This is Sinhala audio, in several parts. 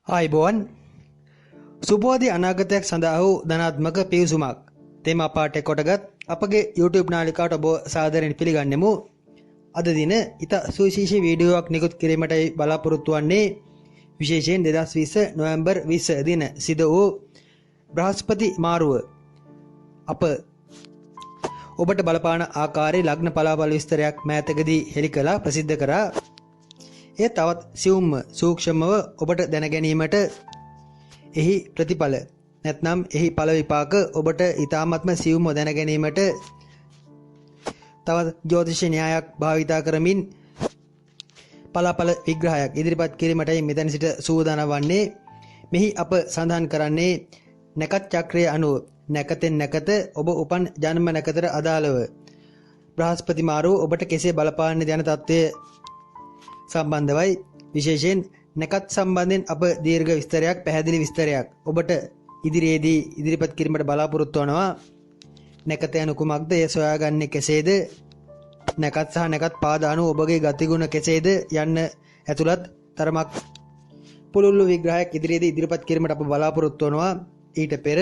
ආයිබෝවන් සුබෝධි අනාගතයක් සඳහා වූ ධනාත්මක පිවිසුමක් තේමා පාඨය කොටගත් අපගේ YouTube නාලිකාවට ඔබ සාදරයෙන් පිළිගන්නෙමු. අද දින ඉතා සුවිශේෂී වීඩියෝවක් නිකුත් කිරීමටයි බලාපොරොත්තු වන්නේ. විශේෂයෙන් 2020 නොවැම්බර් 20 දින සිදු වූ බ්‍රහස්පති මාරුව අප ඔබට බලපාන ආකාරයේ ලග්න පලාපල විස්තරයක් මෑතකදී හෙළි කළා ප්‍රසිද්ධ කරා. එය තවත් සියුම්ව සූක්ෂමව ඔබට දැන ගැනීමට එහි ප්‍රතිඵල නැත්නම් එහි ඵල විපාක ඔබට ඊ타ත්ම සියුම්ව දැන ගැනීමට තවත් ජ්‍යොතිෂ න්‍යායක් භාවිතා කරමින් පලාපල විග්‍රහයක් ඉදිරිපත් කිරීමටයි මෙතන සිට සූදානම් වන්නේ. මෙහි අප සඳහන් කරන්නේ නැකත් චක්‍රයේ අනුව නැකතෙන් නැකත ඔබ උපන් ජන්ම නැකතට අදාළව බ්‍රහස්පති මාරුව ඔබට කෙසේ බලපාන්නේ යන තත්ත්වය සම්බන්ධවයි. විශේෂයෙන් නැකත් සම්බන්ධයෙන් අප දීර්ඝ විස්තරයක් පැහැදිලි විස්තරයක් ඔබට ඉදිරියේදී ඉදිරිපත් කිරීමට බලාපොරොත්තු වනවා. නැකත යනු කුමක්ද? එය සොයාගන්නේ කෙසේද? නැකත් සහ නැකත් පාද අනුව ඔබගේ ගතිගුණ කෙසේද යන්න ඇතුළත් තරමක් පුළුල්ලු විග්‍රහයක් ඉදිරියේදී ඉදිරිපත් කිරීමට අප බලාපොරොත්තු වනවා. ඊට පෙර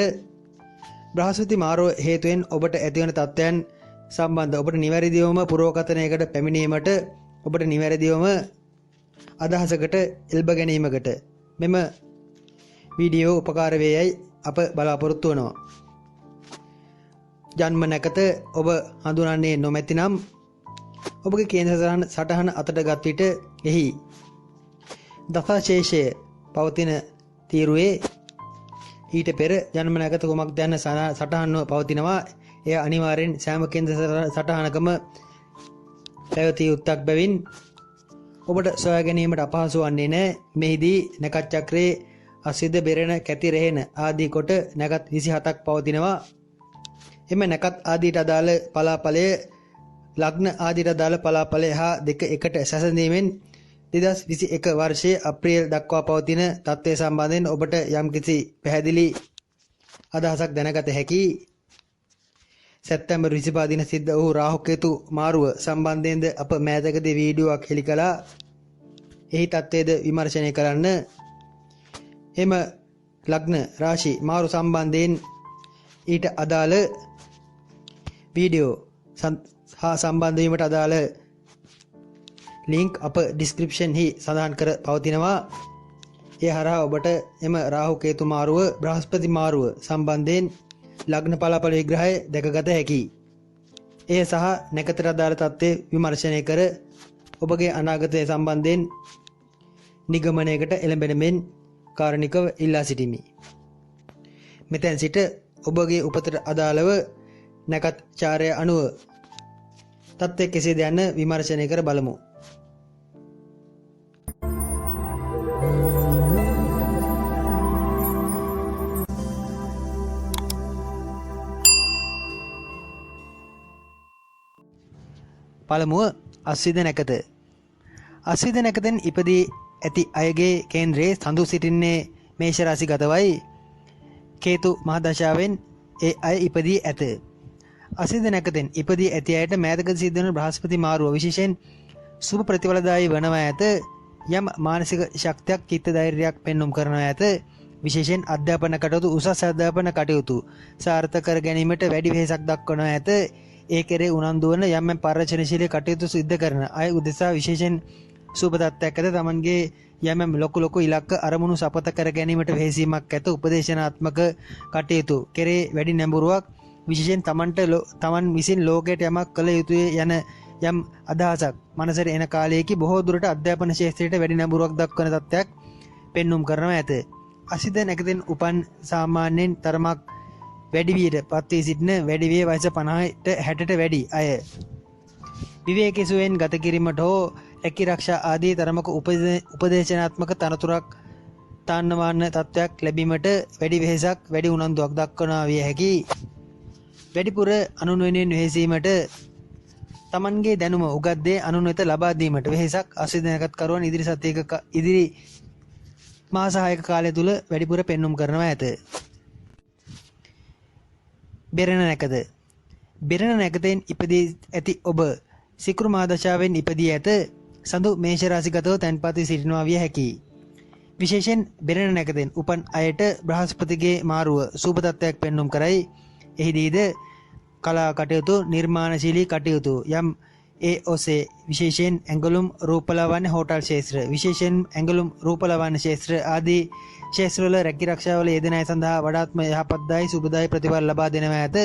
බ්‍රහස්පති මාරුව හේතුවෙන් ඔබට ඇතිවන තත්ත්වයන් සම්බන්ධ ඔබට නිවැරදිවම පුරෝකථනයකට පැමිණීමට ඔබට නිවැරදිවම අදහසකට එල්බ ගැනීමකට මෙම වීඩියෝ උපකාර වේයයි අප බලාපොරොත්තු වෙනවා. ජන්ම නැකත ඔබ හඳුනන්නේ නොමැතිනම් ඔබගේ කේන්ද්‍ර සටහන අතට ගත් විට එහි දසශේෂය පවතින තීරුවේ ඊට පෙර ජන්ම නැකත කුමක්ද යන සටහන්ව පවතිනවා. එය අනිවාර්යෙන් සෑම කේන්ද්‍ර සටහනකම පැවතිය යුත්තක් බැවින් ඔබට සොයා ගැනීමට අපහසු වන්නේ නැහැ. මෙහිදී නැකත් චක්‍රයේ අසිද බෙරෙන කැති රෙහෙන ආදී කොට නැකත් 27ක් පවතිනවා. එම නැකත් ආදීට අදාළ පලාපලය ලග්න ආදීට අදාළ පලාපලය හා දෙක එකට සැසඳීමෙන් 2021 වර්ෂයේ අප්‍රේල් දක්වා පවතින තත්ත්වය සම්බන්ධයෙන් ඔබට යම්කිසි පැහැදිලි අදහසක් දැනගත හැකියි. සැප්තැම්බර් 25 දින සිද්ධ වූ රාහු කේතු මාරුව සම්බන්ධයෙන්ද අප මෑතකදී වීඩියෝවක් හෙළි කළා. එහි තත්ත්වයේද විමර්ශනය කරන්න. එම ලග්න රාශි මාරු සම්බන්ධයෙන් ඊට අදාළ වීඩියෝ හා සම්බන්ධ වීමට අදාළ ලින්ක් අප ඩිස්ක්‍රිප්ෂන් හි සඳහන් කර පවතිනවා. ඒ හරහා ඔබට එම රාහු කේතු මාරුව බ්‍රහස්පති මාරුව සම්බන්ධයෙන් ලග්න පලාපල විග්‍රහය දැකගත හැකියි. එය සහ නැකතට අදාළ තත්ත්වය විමර්ශනය කර ඔබගේ අනාගතය සම්බන්ධයෙන් නිගමනයකට එළඹෙන මෙන් කාරුණිකව ඉල්ලා සිටිමි. මෙතෙන් සිට ඔබගේ උපතට අදාළව නැකත් චාරය අනුව තත්ත්වය කෙසේද යන්න විමර්ශනය කර බලමු. පළමුව අස්විද නැකත. අස්විද නැකතෙන් ඉපදී ඇති අයගේ කේන්ද්‍රයේ සඳු සිටින්නේ මේෂ රාශිගතවයි. කේතු මහදශාවෙන් ඒ අය ඉපදී ඇත. අස්විද නැකතෙන් ඉපදී ඇති අයට මෑතකදී සිද්ධ වන බ්‍රහස්පති මාරුව විශේෂයෙන් සුබ ප්‍රතිඵලදායී වනවා ඇත. යම් මානසික ශක්තියක් චිත්ත ධෛර්යයක් පෙන්눔 කරනවා ඇත. විශේෂයෙන් අධ්‍යාපන කටයුතු උසස් අධ්‍යාපන කටයුතු සාර්ථක කර ගැනීමට වැඩි වෙහෙසක් දක්වනවා ඇත. ඒ කෙරේ උනන්දු වන යම් පරිශ්‍රණශීලී කටයුතු සිද්ධ කරන අය උදෙසා විශේෂයෙන් සුබ තත්ත්වයක් ඇත. තමන්ගේ යම් ලොකු ඉලක්ක අරමුණු සපත කර ගැනීමට වෙහෙසීමක් ඇත. උපදේශනාත්මක කටයුතු කෙරේ වැඩි නැඹුරුවක් විශේෂයෙන් තමන් විසින් ලෝකයට යමක් කළ යුතුය යන යම් අදහසක් මනසට එන කාලයේකි බොහෝ දුරට අධ්‍යාපන ක්ෂේත්‍රයට වැඩි නැඹුරුවක් දක්වන තත්ත්වයක් පෙන්눔 කරනවා ඇත. අසිත නැකතෙන් උපන් සාමාන්‍යයෙන් තරමක් වැඩිවියට පත්වී සිටින වැඩිවිය වයස 50ට 60ට වැඩි අය විවේකීසුවෙන් ගත කිරීමට හෝ රැකී ආරක්ෂා ආදී තරමක උපදේශනාත්මක තනතුරක් තාන්නවාන්න තත්ත්වයක් ලැබීමට වැඩි වෙහෙසක් වැඩි උනන්දුවක් දක්වනවා විය හැකියි. වැඩිපුර අනුන් වෙනුවෙන් වෙහෙසීමට තමන්ගේ දැනුම උගත් දේ අනුන් වෙත ලබා දීමට වෙහෙසක් අස්විද නැකත් කරුවන් ඉදිරි මාස 6ක කාලය තුල වැඩිපුර පෙන්눔 කරනවා ඇත. බෙරණ නැකත. බෙරණ නැකතෙන් ඉපදී ඇති ඔබ සිකුරු මහදශාවෙන් ඉපදී ඇත. සඳු මේෂ රාශිගතව තැන්පත් වී සිටිනවා විය හැකියි. විශේෂයෙන් බෙරණ නැකතෙන් උපන් අයට බ්‍රහස්පතිගේ මාරුව සුබ තත්ත්වයක් පෙන්눔 කරයි. එහිදීද කලා කටයුතු නිර්මාණශීලී කටයුතු යම් ඒ ඔසේ විශේෂයෙන් ඇඟලුම් රූපලාවන්‍ය හෝටල් ශේත්‍ර විශේෂයෙන් ඇඟලුම් රූපලාවන්‍ය ශේත්‍ර ආදී ශේත්‍රවල රැකිරක්ෂාවල යෙදෙන අය සඳහා වඩාත්ම යහපත්දායි සුබදායි ප්‍රතිඵල ලබා දෙනවා ඇත.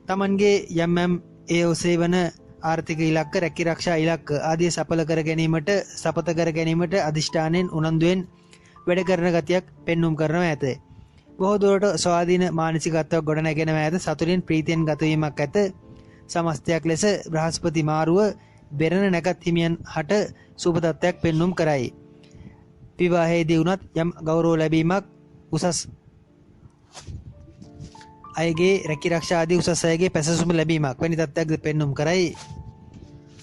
තමන්ගේ යම් ඒ ඔසේ වන ආර්ථික ඉලක්ක රැකිරක්ෂා ඉලක්ක ආදී සඵල කර ගැනීමට සපත කර ගැනීමට අධිෂ්ඨානයෙන් උනන්දුවෙන් වැඩ කරන ගතියක් පෙන්눔 කරනවා ඇත. බොහෝ දුරට ස්වාධීන මානසිකත්වයක් ගොඩනැගෙනවා ඇත. සතුටින් ප්‍රීතියෙන් ගතවීමක් ඇත. සමස්තයක් ලෙස බ්‍රහස්පති මාරුව බෙරණ නැකත් හිමියන් හට සුබ තත්ත්වයක් පෙන්눔 කරයි. විවාහයේදී වුණත් යම් ගෞරව ලැබීමක් උසස් අයගේ රැකිරක්ෂා ආදී උසස් අයගේ පැසසුම ලැබීමක් වැනි තත්ත්වයක් පෙන්눔 කරයි.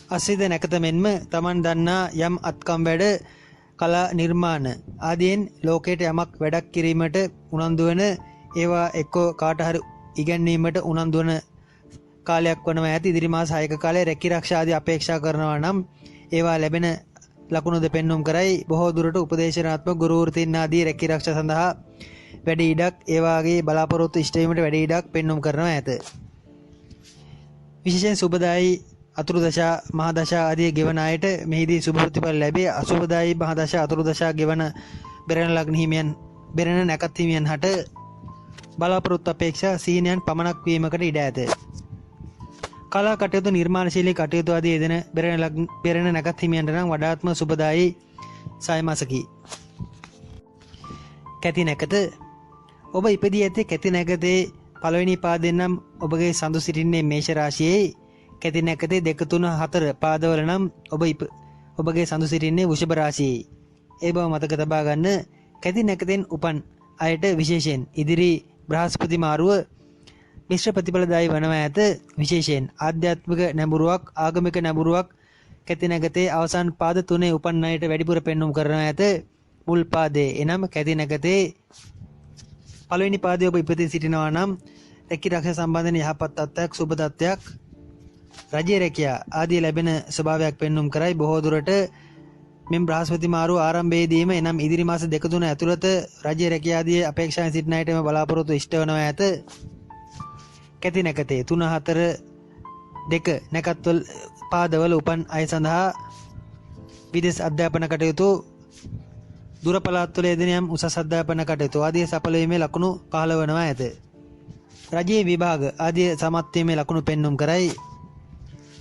අසිත නැකත මෙන්ම Taman දන්නා යම් අත්කම් වැඩ කලා නිර්මාණ ආදීන් ලෝකයට යමක් වැඩක් කිරීමට උනන්දු වන ඒවා එක්කෝ කාට හරි ඉගැන්වීමට උනන්දු වන කාලයක් වනවා ඇති. ඉදිරි මාස 6ක කාලයේ රැකිරක්ෂා ආදී අපේක්ෂා කරනවා නම් ඒවා ලැබෙන ලකුණුද පෙන්눔 කරයි. බොහෝ දුරට උපදේශනාත්මක ගුරු වෘත්තීන් ආදී රැකිරක්ෂා සඳහා වැඩි ඉඩක් ඒ වාගේ බලාපොරොත්තු ඉෂ්ට වීමට වැඩි ඉඩක් පෙන්눔 කරනවා ඇත. විශේෂයෙන් සුබදායි අතුරු දශා මහ දශා ආදී ගෙවන අයට මෙහිදී සුබ ප්‍රතිඵල ලැබේ. අසුබදායි මහ දශා අතුරු දශා ගෙවන බෙරණ ලග්න හිමියන් බෙරණ නැකත් හිමියන් හට බලාපොරොත්තු අපේක්ෂා සීනයන් පමණක් වීමකට ඉඩ ඇත. කලා කටයුතු නිර්මාණශීලී කටයුතු ආදී යෙදෙන බෙරණ නැකත් හිමියන්ට නම් වඩාත්ම සුබදායි සය මාසකි. කැති නැකත ඔබ ඉපදී ඇති කැති නැකතේ පළවෙනි පාදයෙන් නම් ඔබගේ සඳු සිටින්නේ මේෂ රාශියේ. කැති නැකතේ 2 3 4 පාදවල නම් ඔබගේ සඳු සිටින්නේ වෘෂභ රාශියේ. ඒ බව මතක තබා ගන්න. කැති නැකතෙන් උපන් අයට විශේෂයෙන් ඉදිරි බ්‍රහස්පති මාරුව මිශ්‍ර ප්‍රතිඵලදායී වනවා ඇත. විශේෂයෙන් ආධ්‍යාත්මික නැඹුරුවක් ආගමික නැඹුරුවක් කැති නැකතේ අවසන් පාද 3 උපන් අයට වැඩිපුර පෙන්눔 කරනවා ඇත. මුල් පාදයේ එනම් කැති නැකතේ පළවෙනි පාදයේ ඔබ ඉපදී සිටිනවා නම් රැකිරක්ෂා සම්බන්ධන යහපත් තත්ත්වයක් සුබ තත්ත්වයක් රජයේ රැකියා ආදී ලැබෙන ස්වභාවයක් පෙන්눔 කරයි. බොහෝ දුරට මෙම් බ්‍රහස්පති මාරුව ආරම්භයේදීම එනම් ඉදිරි මාස 2 3 ඇතුළත රජයේ රැකියා ආදී අපේක්ෂාවෙන් සිටින අයටම බලාපොරොත්තු ඉෂ්ට වෙනවා ඇත. කැති නැකතේ 3 4 2 නැකත්වල පාදවල උපන් අය සඳහා විදේශ අධ්‍යාපන කටයුතු දුර පළාත්වල යෙදෙන යම් උසස් අධ්‍යාපන කටයුතු ආදී සඵල වීමේ ලකුණු 15 වනවා ඇත. රජයේ විභාග ආදී සමත් වීමේ ලකුණු පෙන්눔 කරයි.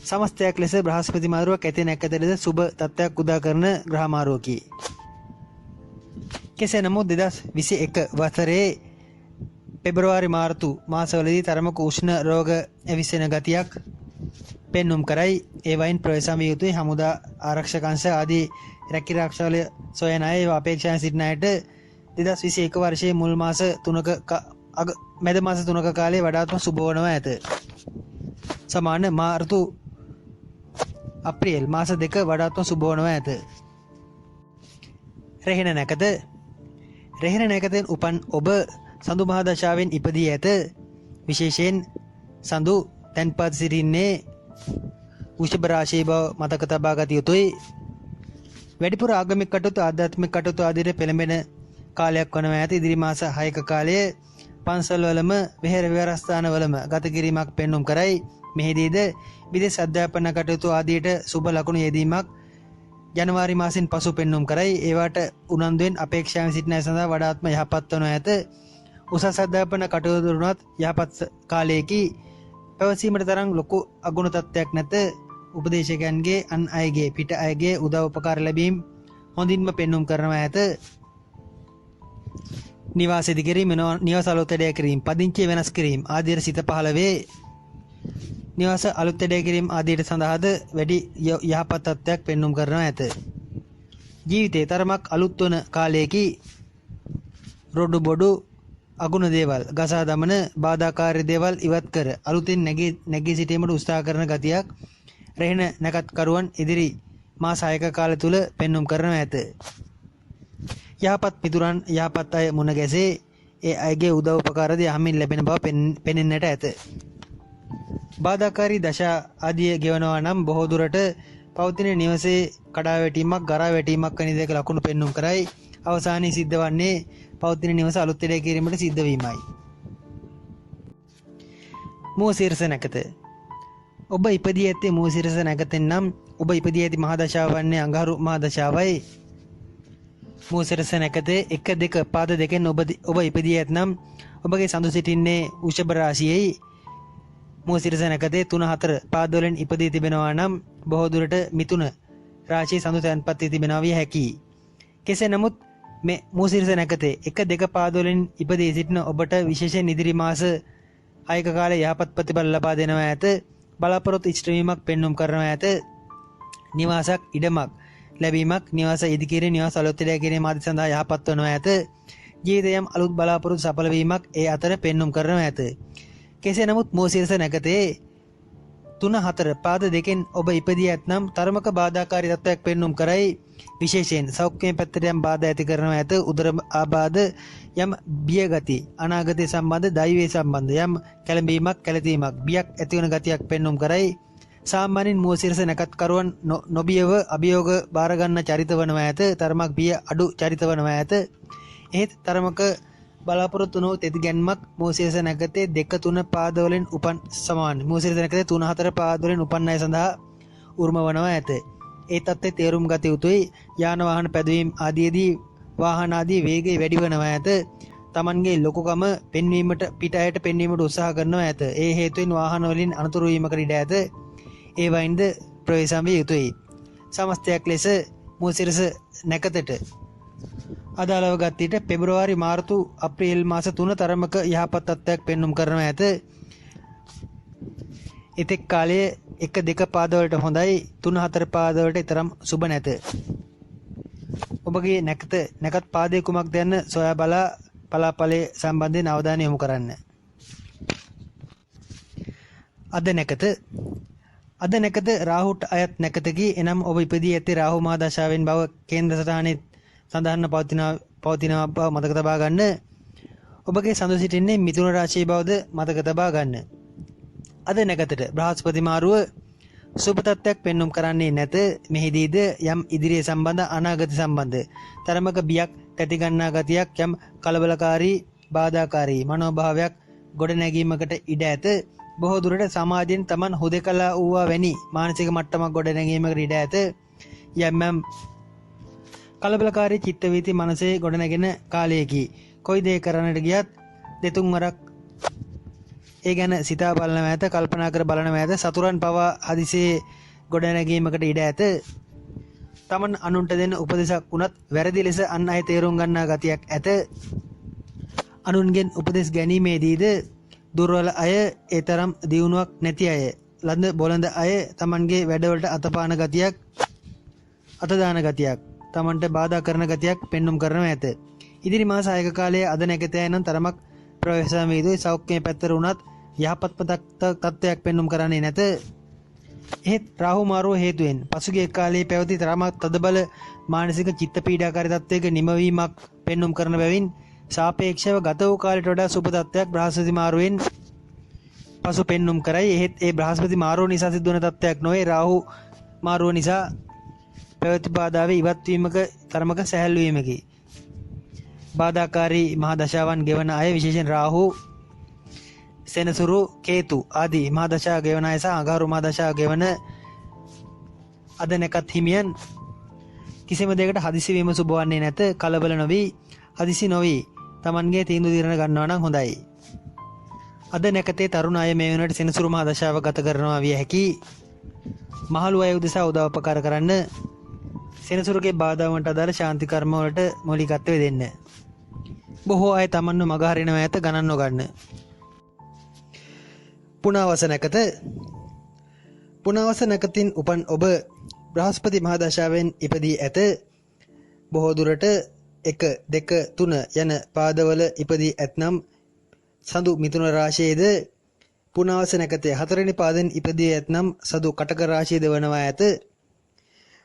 සමස්තයක් ලෙස බ්‍රහස්පති මාරුව කැති නැකතේද සුබ තත්ත්වයක් උදා කරන ග්‍රහ මාරුවකි. කෙසේ නමුත් 2021 වසරේ පෙබරවාරි මාර්තු මාසවලදී තරමක උෂ්ණ රෝග ඇවිස්සෙන ගතියක් පෙන්눔 කරයි. ඒ වයින් ප්‍රවේශම් විය යුතුයි. හමුදා ආරක්ෂක අංශ ආදී රැකිරක්ෂාවල සොයන අය අපේක්ෂාවෙන් සිටින අයට 2021 වර්ෂයේ මුල් මාස 3ක මැද මාස 3ක කාලයේ වඩාත්ම සුබ වනවා ඇත. සමාන මාර්තු අප්‍රේල් මාස 2 වඩාත්ම සුබ වනවා ඇත. රෙහෙන නැකත රෙහෙන නැකතෙන් උපන් ඔබ සඳු මහ දශාවෙන් ඉපදී ඇත. විශේෂයෙන් සඳු තැන්පත් සිටින්නේ වෘෂභ රාශියේ බව මතක තබා ගත යුතුයි. වැඩිපුර ආගමික කටයුතු ආධ්‍යාත්මික කටයුතු ආදියට පෙළඹෙන කාලයක් වනවා ඇත. ඉදිරි මාස 6ක කාලයේ පන්සල්වලම විහෙර විහාරස්ථානවලම ගත කිරීමක් පෙන්눔 කරයි. මෙහිදීද විදේශ අධ්‍යාපන කටයුතු ආදියට සුබ ලකුණු යෙදීමක් ජනවාරි මාසෙන් පසු පෙන්눔 කරයි. ඒවට උනන්දුවෙන් අපේක්ෂාවෙන් සිටින අය සඳහා වඩාත්ම යහපත් වනු ඇත. උසස් අධ්‍යාපන කටයුතු වුණත් යහපත් කාලයේදී පැවසීමට තරම් ලොකු අගුණ තත්ත්වයක් නැත. උපදේශකයන්ගේ අන් අයගේ පිට අයගේ උදව් උපකාර ලැබීම හොඳින්ම පෙන්눔 කරනවා ඇත. නිවාස ඉදිකිරීම නිවාස අලුත් වැඩ කිරීම පදිංචි වෙනස් කිරීම ආදියට සිත පහළ වේ. නිවාස අලුත් වැඩ කිරීම ආදියට සඳහාද වැඩි යහපත් තත්ත්වයක් පෙන්눔 කරනවා ඇත. ජීවිතේ තරමක් අලුත් වන කාලයේදී රොඩු බොඩු අගුණ දේවල් ගසා දමන බාධාකාරී දේවල් ඉවත් කර අලුතින් නැගී සිටීමට උත්සාහ කරන ගතියක් රෙහෙන නැකත් කරුවන් ඉදිරි මාස 6ක කාලය තුල පෙන්눔 කරනවා ඇත. යහපත් මිතුරන් යහපත් අය මුණ ගැසේ ඒ අයගේ උදව් උපකාරද යහමින් ලැබෙන බව පෙනෙන්නට ඇත. බාධාකාරී දශා ආදිය ගෙවනවා නම් බොහෝ දුරට පවතින නිවසේ කඩා වැටීමක් ගරා වැටීමක් වැනි දෙයක ලකුණු පෙන්눔 කරයි. අවසානයේ සිද්ධ වන්නේ පවතින නිවස අලුත් වැඩ කිරීමට සිද්ධ වීමයි. මූසිරස නැකත. ඔබ ඉපදී ඇත්තේ මූසිරස නැකතෙන් නම් ඔබ ඉපදී ඇති මහදශාව වන්නේ අඟහරු මහදශාවයි. මූසිරස නැකතේ 1 2 පාද දෙකෙන් ඔබ ඉපදී ඇතනම් ඔබගේ සඳු සිටින්නේ වෘෂභ රාශියේයි. මූසිරස නැකතේ 3 4 පාද වලින් ඉපදී තිබෙනවා නම් බොහෝ දුරට මිථුන රාශියේ සඳු තැන්පත් වී තිබෙනවා විය හැකියි. කෙසේ නමුත් මේ මූසිරස නැකතේ 1 2 පාද වලින් ඉපදී සිටින ඔබට විශේෂයෙන් ඉදිරි මාස 6ක කාලේ යහපත් ප්‍රතිඵල ලබා දෙනවා ඇත. බලාපොරොත්තු ඉෂ්ට වීමක් පෙන්눔 කරනවා ඇත. නිවාසක් ඉඩමක් ලැබීමක් නිවාස ඉදිකිරීම නිවාස අලුත් ඉඩ කිරීම ආදී සඳහා යහපත් වනවා ඇත. ජීවිතයම් අලුත් බලාපොරොත්තු සඵල වීමක් ඒ අතර පෙන්눔 කරනවා ඇත. කෙසේ නමුත් මූසිරස නැකතේ 3 4 පාද දෙකෙන් ඔබ ඉපදී ඇතනම් තරමක බාධාකාරී තත්ත්වයක් පෙන්눔 කරයි. විශේෂයෙන් සෞඛ්‍යයෙන් පැත්තට යම් බාධා ඇති කරනවා ඇත. උදර ආබාධ යම් බිය ගති අනාගතය සම්බන්ධ දෛවයේ සම්බන්ධ යම් කැළඹීමක් කැළතීමක් බියක් ඇති වන ගතියක් පෙන්눔 කරයි. සාමාන්‍යයෙන් මූසිරස නැකත්කරුවන් නොබියව අභියෝග බාර ගන්න චරිත වනවා ඇත. තරමක් බිය අඩු චරිත වනවා ඇත. එහෙත් තරමක බලාපොරොත්තු නො තෙති ගැන්මක් මූසිරස නැකතේ 2 3 පාද වලින් උපන් සමාන. මූසිරස නැකතේ 3 4 පාද වලින් උපන් අය සඳහා උරුම වනවා ඇත. ඒ තත්ත්වයේ තේරුම් ගත යුතුයි. යාන වාහන පැදවීම ආදීදී වාහන ආදී වේගය වැඩි වෙනවා ඇත. Tamanගේ ලොකුකම පෙන්වීමට පිට අයට පෙන්වීමට උත්සාහ කරනවා ඇත. ඒ හේතුවෙන් වාහන වලින් අනතුරු වීමකට ඉඩ ඇත. ඒ වයින්ද ප්‍රවේශම් විය යුතුයි. සමස්තයක් ලෙස මූසිරස නැකතට අදාළව ගත් විට පෙබරවාරි මාර්තු අප්‍රේල් මාස 3 තරමක යහපත් තත්ත්වයක් පෙන්눔 කරනවා ඇත. එතෙක් කාලයේ 1 2 පාද වලට හොඳයි 3 4 පාද වලට තරම් සුබ නැත. ඔබගේ නැකත් පාදයේ කුමක්ද යන්න සොයා බලා පලාපලයේ සම්බන්ධයෙන් අවධානය යොමු කරන්න. අද නැකත රාහුට අයත් නැකතකි. එනම් ඔබ ඉපදී ඇත්තේ රාහු මහා දශාවෙන් බව කේන්ද්‍ර සටහනේ සඳහන්ව පවතින බව මතක තබා ගන්න. ඔබගේ සඳු සිටින්නේ මිථුන රාශියේ බවද මතක තබා ගන්න. අද නැකතට බ්‍රහස්පති මාරුව සුබ තත්ත්වයක් පෙන්눔 කරන්නේ නැත. මෙහිදීද යම් ඉදිරියේ සම්බන්ධ අනාගත සම්බන්ධ තරමක බියක් තැති ගන්නා ගතියක් යම් කලබලකාරී බාධාකාරී මනෝභාවයක් ගොඩ නැගීමකට ඉඩ ඇත. බොහෝ දුරට සමාජයෙන් Taman හුදකලා වූවා වැනි මානසික මට්ටමක් ගොඩ නැගීමකට ඉඩ ඇත. යම් කලබලකාරී චිත්ත වීති මනසේ ගොඩ නැගෙන කාලයකි. කොයි දේ කරන්නට ගියත් දෙතුන් වරක් ඒ ගැන සිතා බලන ඇත. කල්පනා කර බලන ඇත. සතුරන් පවා හදිසියේ ගොඩ නැගීමකට ඉඩ ඇත. Taman අනුන්ට දෙන උපදෙසක් වුණත් වැරදි ලෙස අන් අය තේරුම් ගන්නා ගතියක් ඇත. අනුන්ගෙන් උපදෙස් ගැනීමේදීද දුර්වල අය ඒ තරම් දියුණුවක් නැති අය ලඳ බොළඳ අය Tamanගේ වැඩවලට අතපාන ගතියක් අතදාන ගතියක් Tamanට බාධා කරන ගතියක් පෙන්눔 කරනවා ඇත. ඉදිරි මාස 6ක කාලයේ අද නැකතේ නම් තරමක් ප්‍රවේශම් වේදයි සෞඛ්‍යයේ පැත්තට උනත් යහපත් තත්ත්වයක් පෙන්눔 කරන්නේ නැත. එහෙත් රාහු මාරුව හේතුවෙන් පසුගිය කාලයේ පැවති තරමක් තදබල මානසික චිත්ත පීඩාකාරී තත්ත්වයක නිමවීමක් පෙන්눔 කරන බැවින් සාපේක්ෂව ගත වූ කාලයට වඩා සුබ තත්ත්වයක් බ්‍රහස්පති මාරුවෙන් පසු පෙන්눔 කරයි. එහෙත් ඒ බ්‍රහස්පති මාරුව නිසා සිදුවන තත්ත්වයක් නොවේ. රාහු මාරුව නිසා පැවති බාධාවේ ඉවත් වීමක තරමක සැහැල්ලු වීමකි. බාධාකාරී මහා දශාවන් ගෙවන අය විශේෂයෙන් රාහු සෙනසුරු කේතු ආදී මහා දශා ගෙවන අය සහ අඟහරු මහා දශා ගෙවන අද නැකත් හිමියන් කිසිම දෙයකට හදිසි වීම සුබ වන්නේ නැත. කලබල නොවි හදිසි නොවි Tamanගේ තීන්දුව తీරන ගන්නවා නම් හොඳයි. අද නැකතේ තරුණ අය මේ වෙනකොට සෙනසුරු මහා දශාව ගත කරනවා විය හැකි. මහලු අය උදෙසා උදව් උපකාර කරන්න. සෙනසුරුගේ බාධාවන්ට අදාළ ශාන්ති කර්ම වලට මූලිකත්වය දෙන්න. බොහෝ අය Tamanව මග හරිනවා ඇත ගණන් නොගන්න. පුනවස නැකත පුනවස නැකතින් උපන් ඔබ බ්‍රහස්පති මහා දශාවෙන් ඉපදී ඇත. බොහෝ දුරට 1 2 3 යන පාදවල ඉපදී ඇතනම් සඳු මිථුන රාශියේද පුනවස නැකතේ 4 වෙනි පාදෙන් ඉපදී ඇතනම් සඳු කටක රාශියේද වනවා ඇත.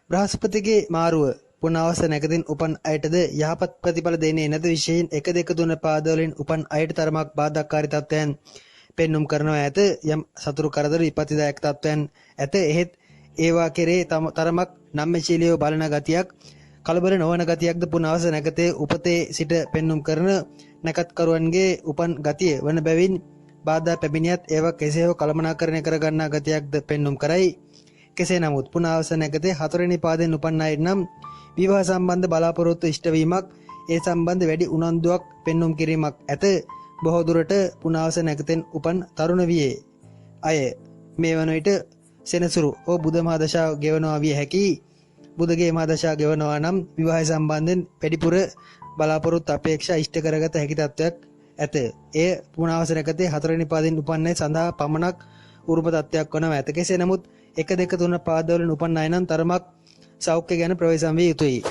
බ්‍රහස්පතිගේ මාරුව පුනවස නැකතින් උපන් අයටද යහපත් ප්‍රතිඵල දෙන්නේ නැත. විශේෂයෙන් 1 2 3 පාදවලින් උපන් අයට තරමක් බාධාකාරී තත්ත්වයන් පෙන්눔 කරනවා ඇත. යම් සතුරු කරදර විපත්තිදායක තත්ත්වයන් ඇත. එහෙත් ඒවා කෙරේ තරමක් නම්‍යශීලීව බලන ගතියක් කලබල නොවන ගතියක්ද පුනාවස නැකතේ උපතේ සිට පෙන්눔 කරන නැකත්කරුවන්ගේ උපන් ගතිය වන බැවින් බාධා පැමිණියත් ඒවා කෙසේ හෝ කළමනාකරණය කරගන්නා ගතියක්ද පෙන්눔 කරයි. කෙසේ නමුත් පුනාවස නැකතේ 4 වෙනි පාදයෙන් උපන් අය නම් විවාහ සම්බන්ධ බලාපොරොත්තු ඉෂ්ට වීමක් ඒ සම්බන්ධ වැඩි උනන්දුවක් පෙන්눔 කිරීමක් ඇත. බොහෝ දුරට පුනාවස නැකතෙන් උපන් තරුණ වියේ අය මේ වන විට සෙනසුරු ඕ බුධ මහ දශාව ගෙවනවා විය හැකි. බුධගේ මහ දශාව ගෙවනවා නම් විවාහය සම්බන්ධයෙන් වැඩිපුර බලාපොරොත්තු අපේක්ෂා ඉෂ්ට කරගත හැකි තත්ත්වයක් ඇත. එය පුනාවස නැකතේ 4 වෙනි පාදයෙන් උපන් අය සඳහා පමණක් උරුම තත්ත්වයක් වනවා ඇත. කෙසේ නමුත් 1 2 3 පාදවලින් උපන් අය නම් තරමක් සෞඛ්‍ය ගැන ප්‍රවේශම් විය යුතුයි.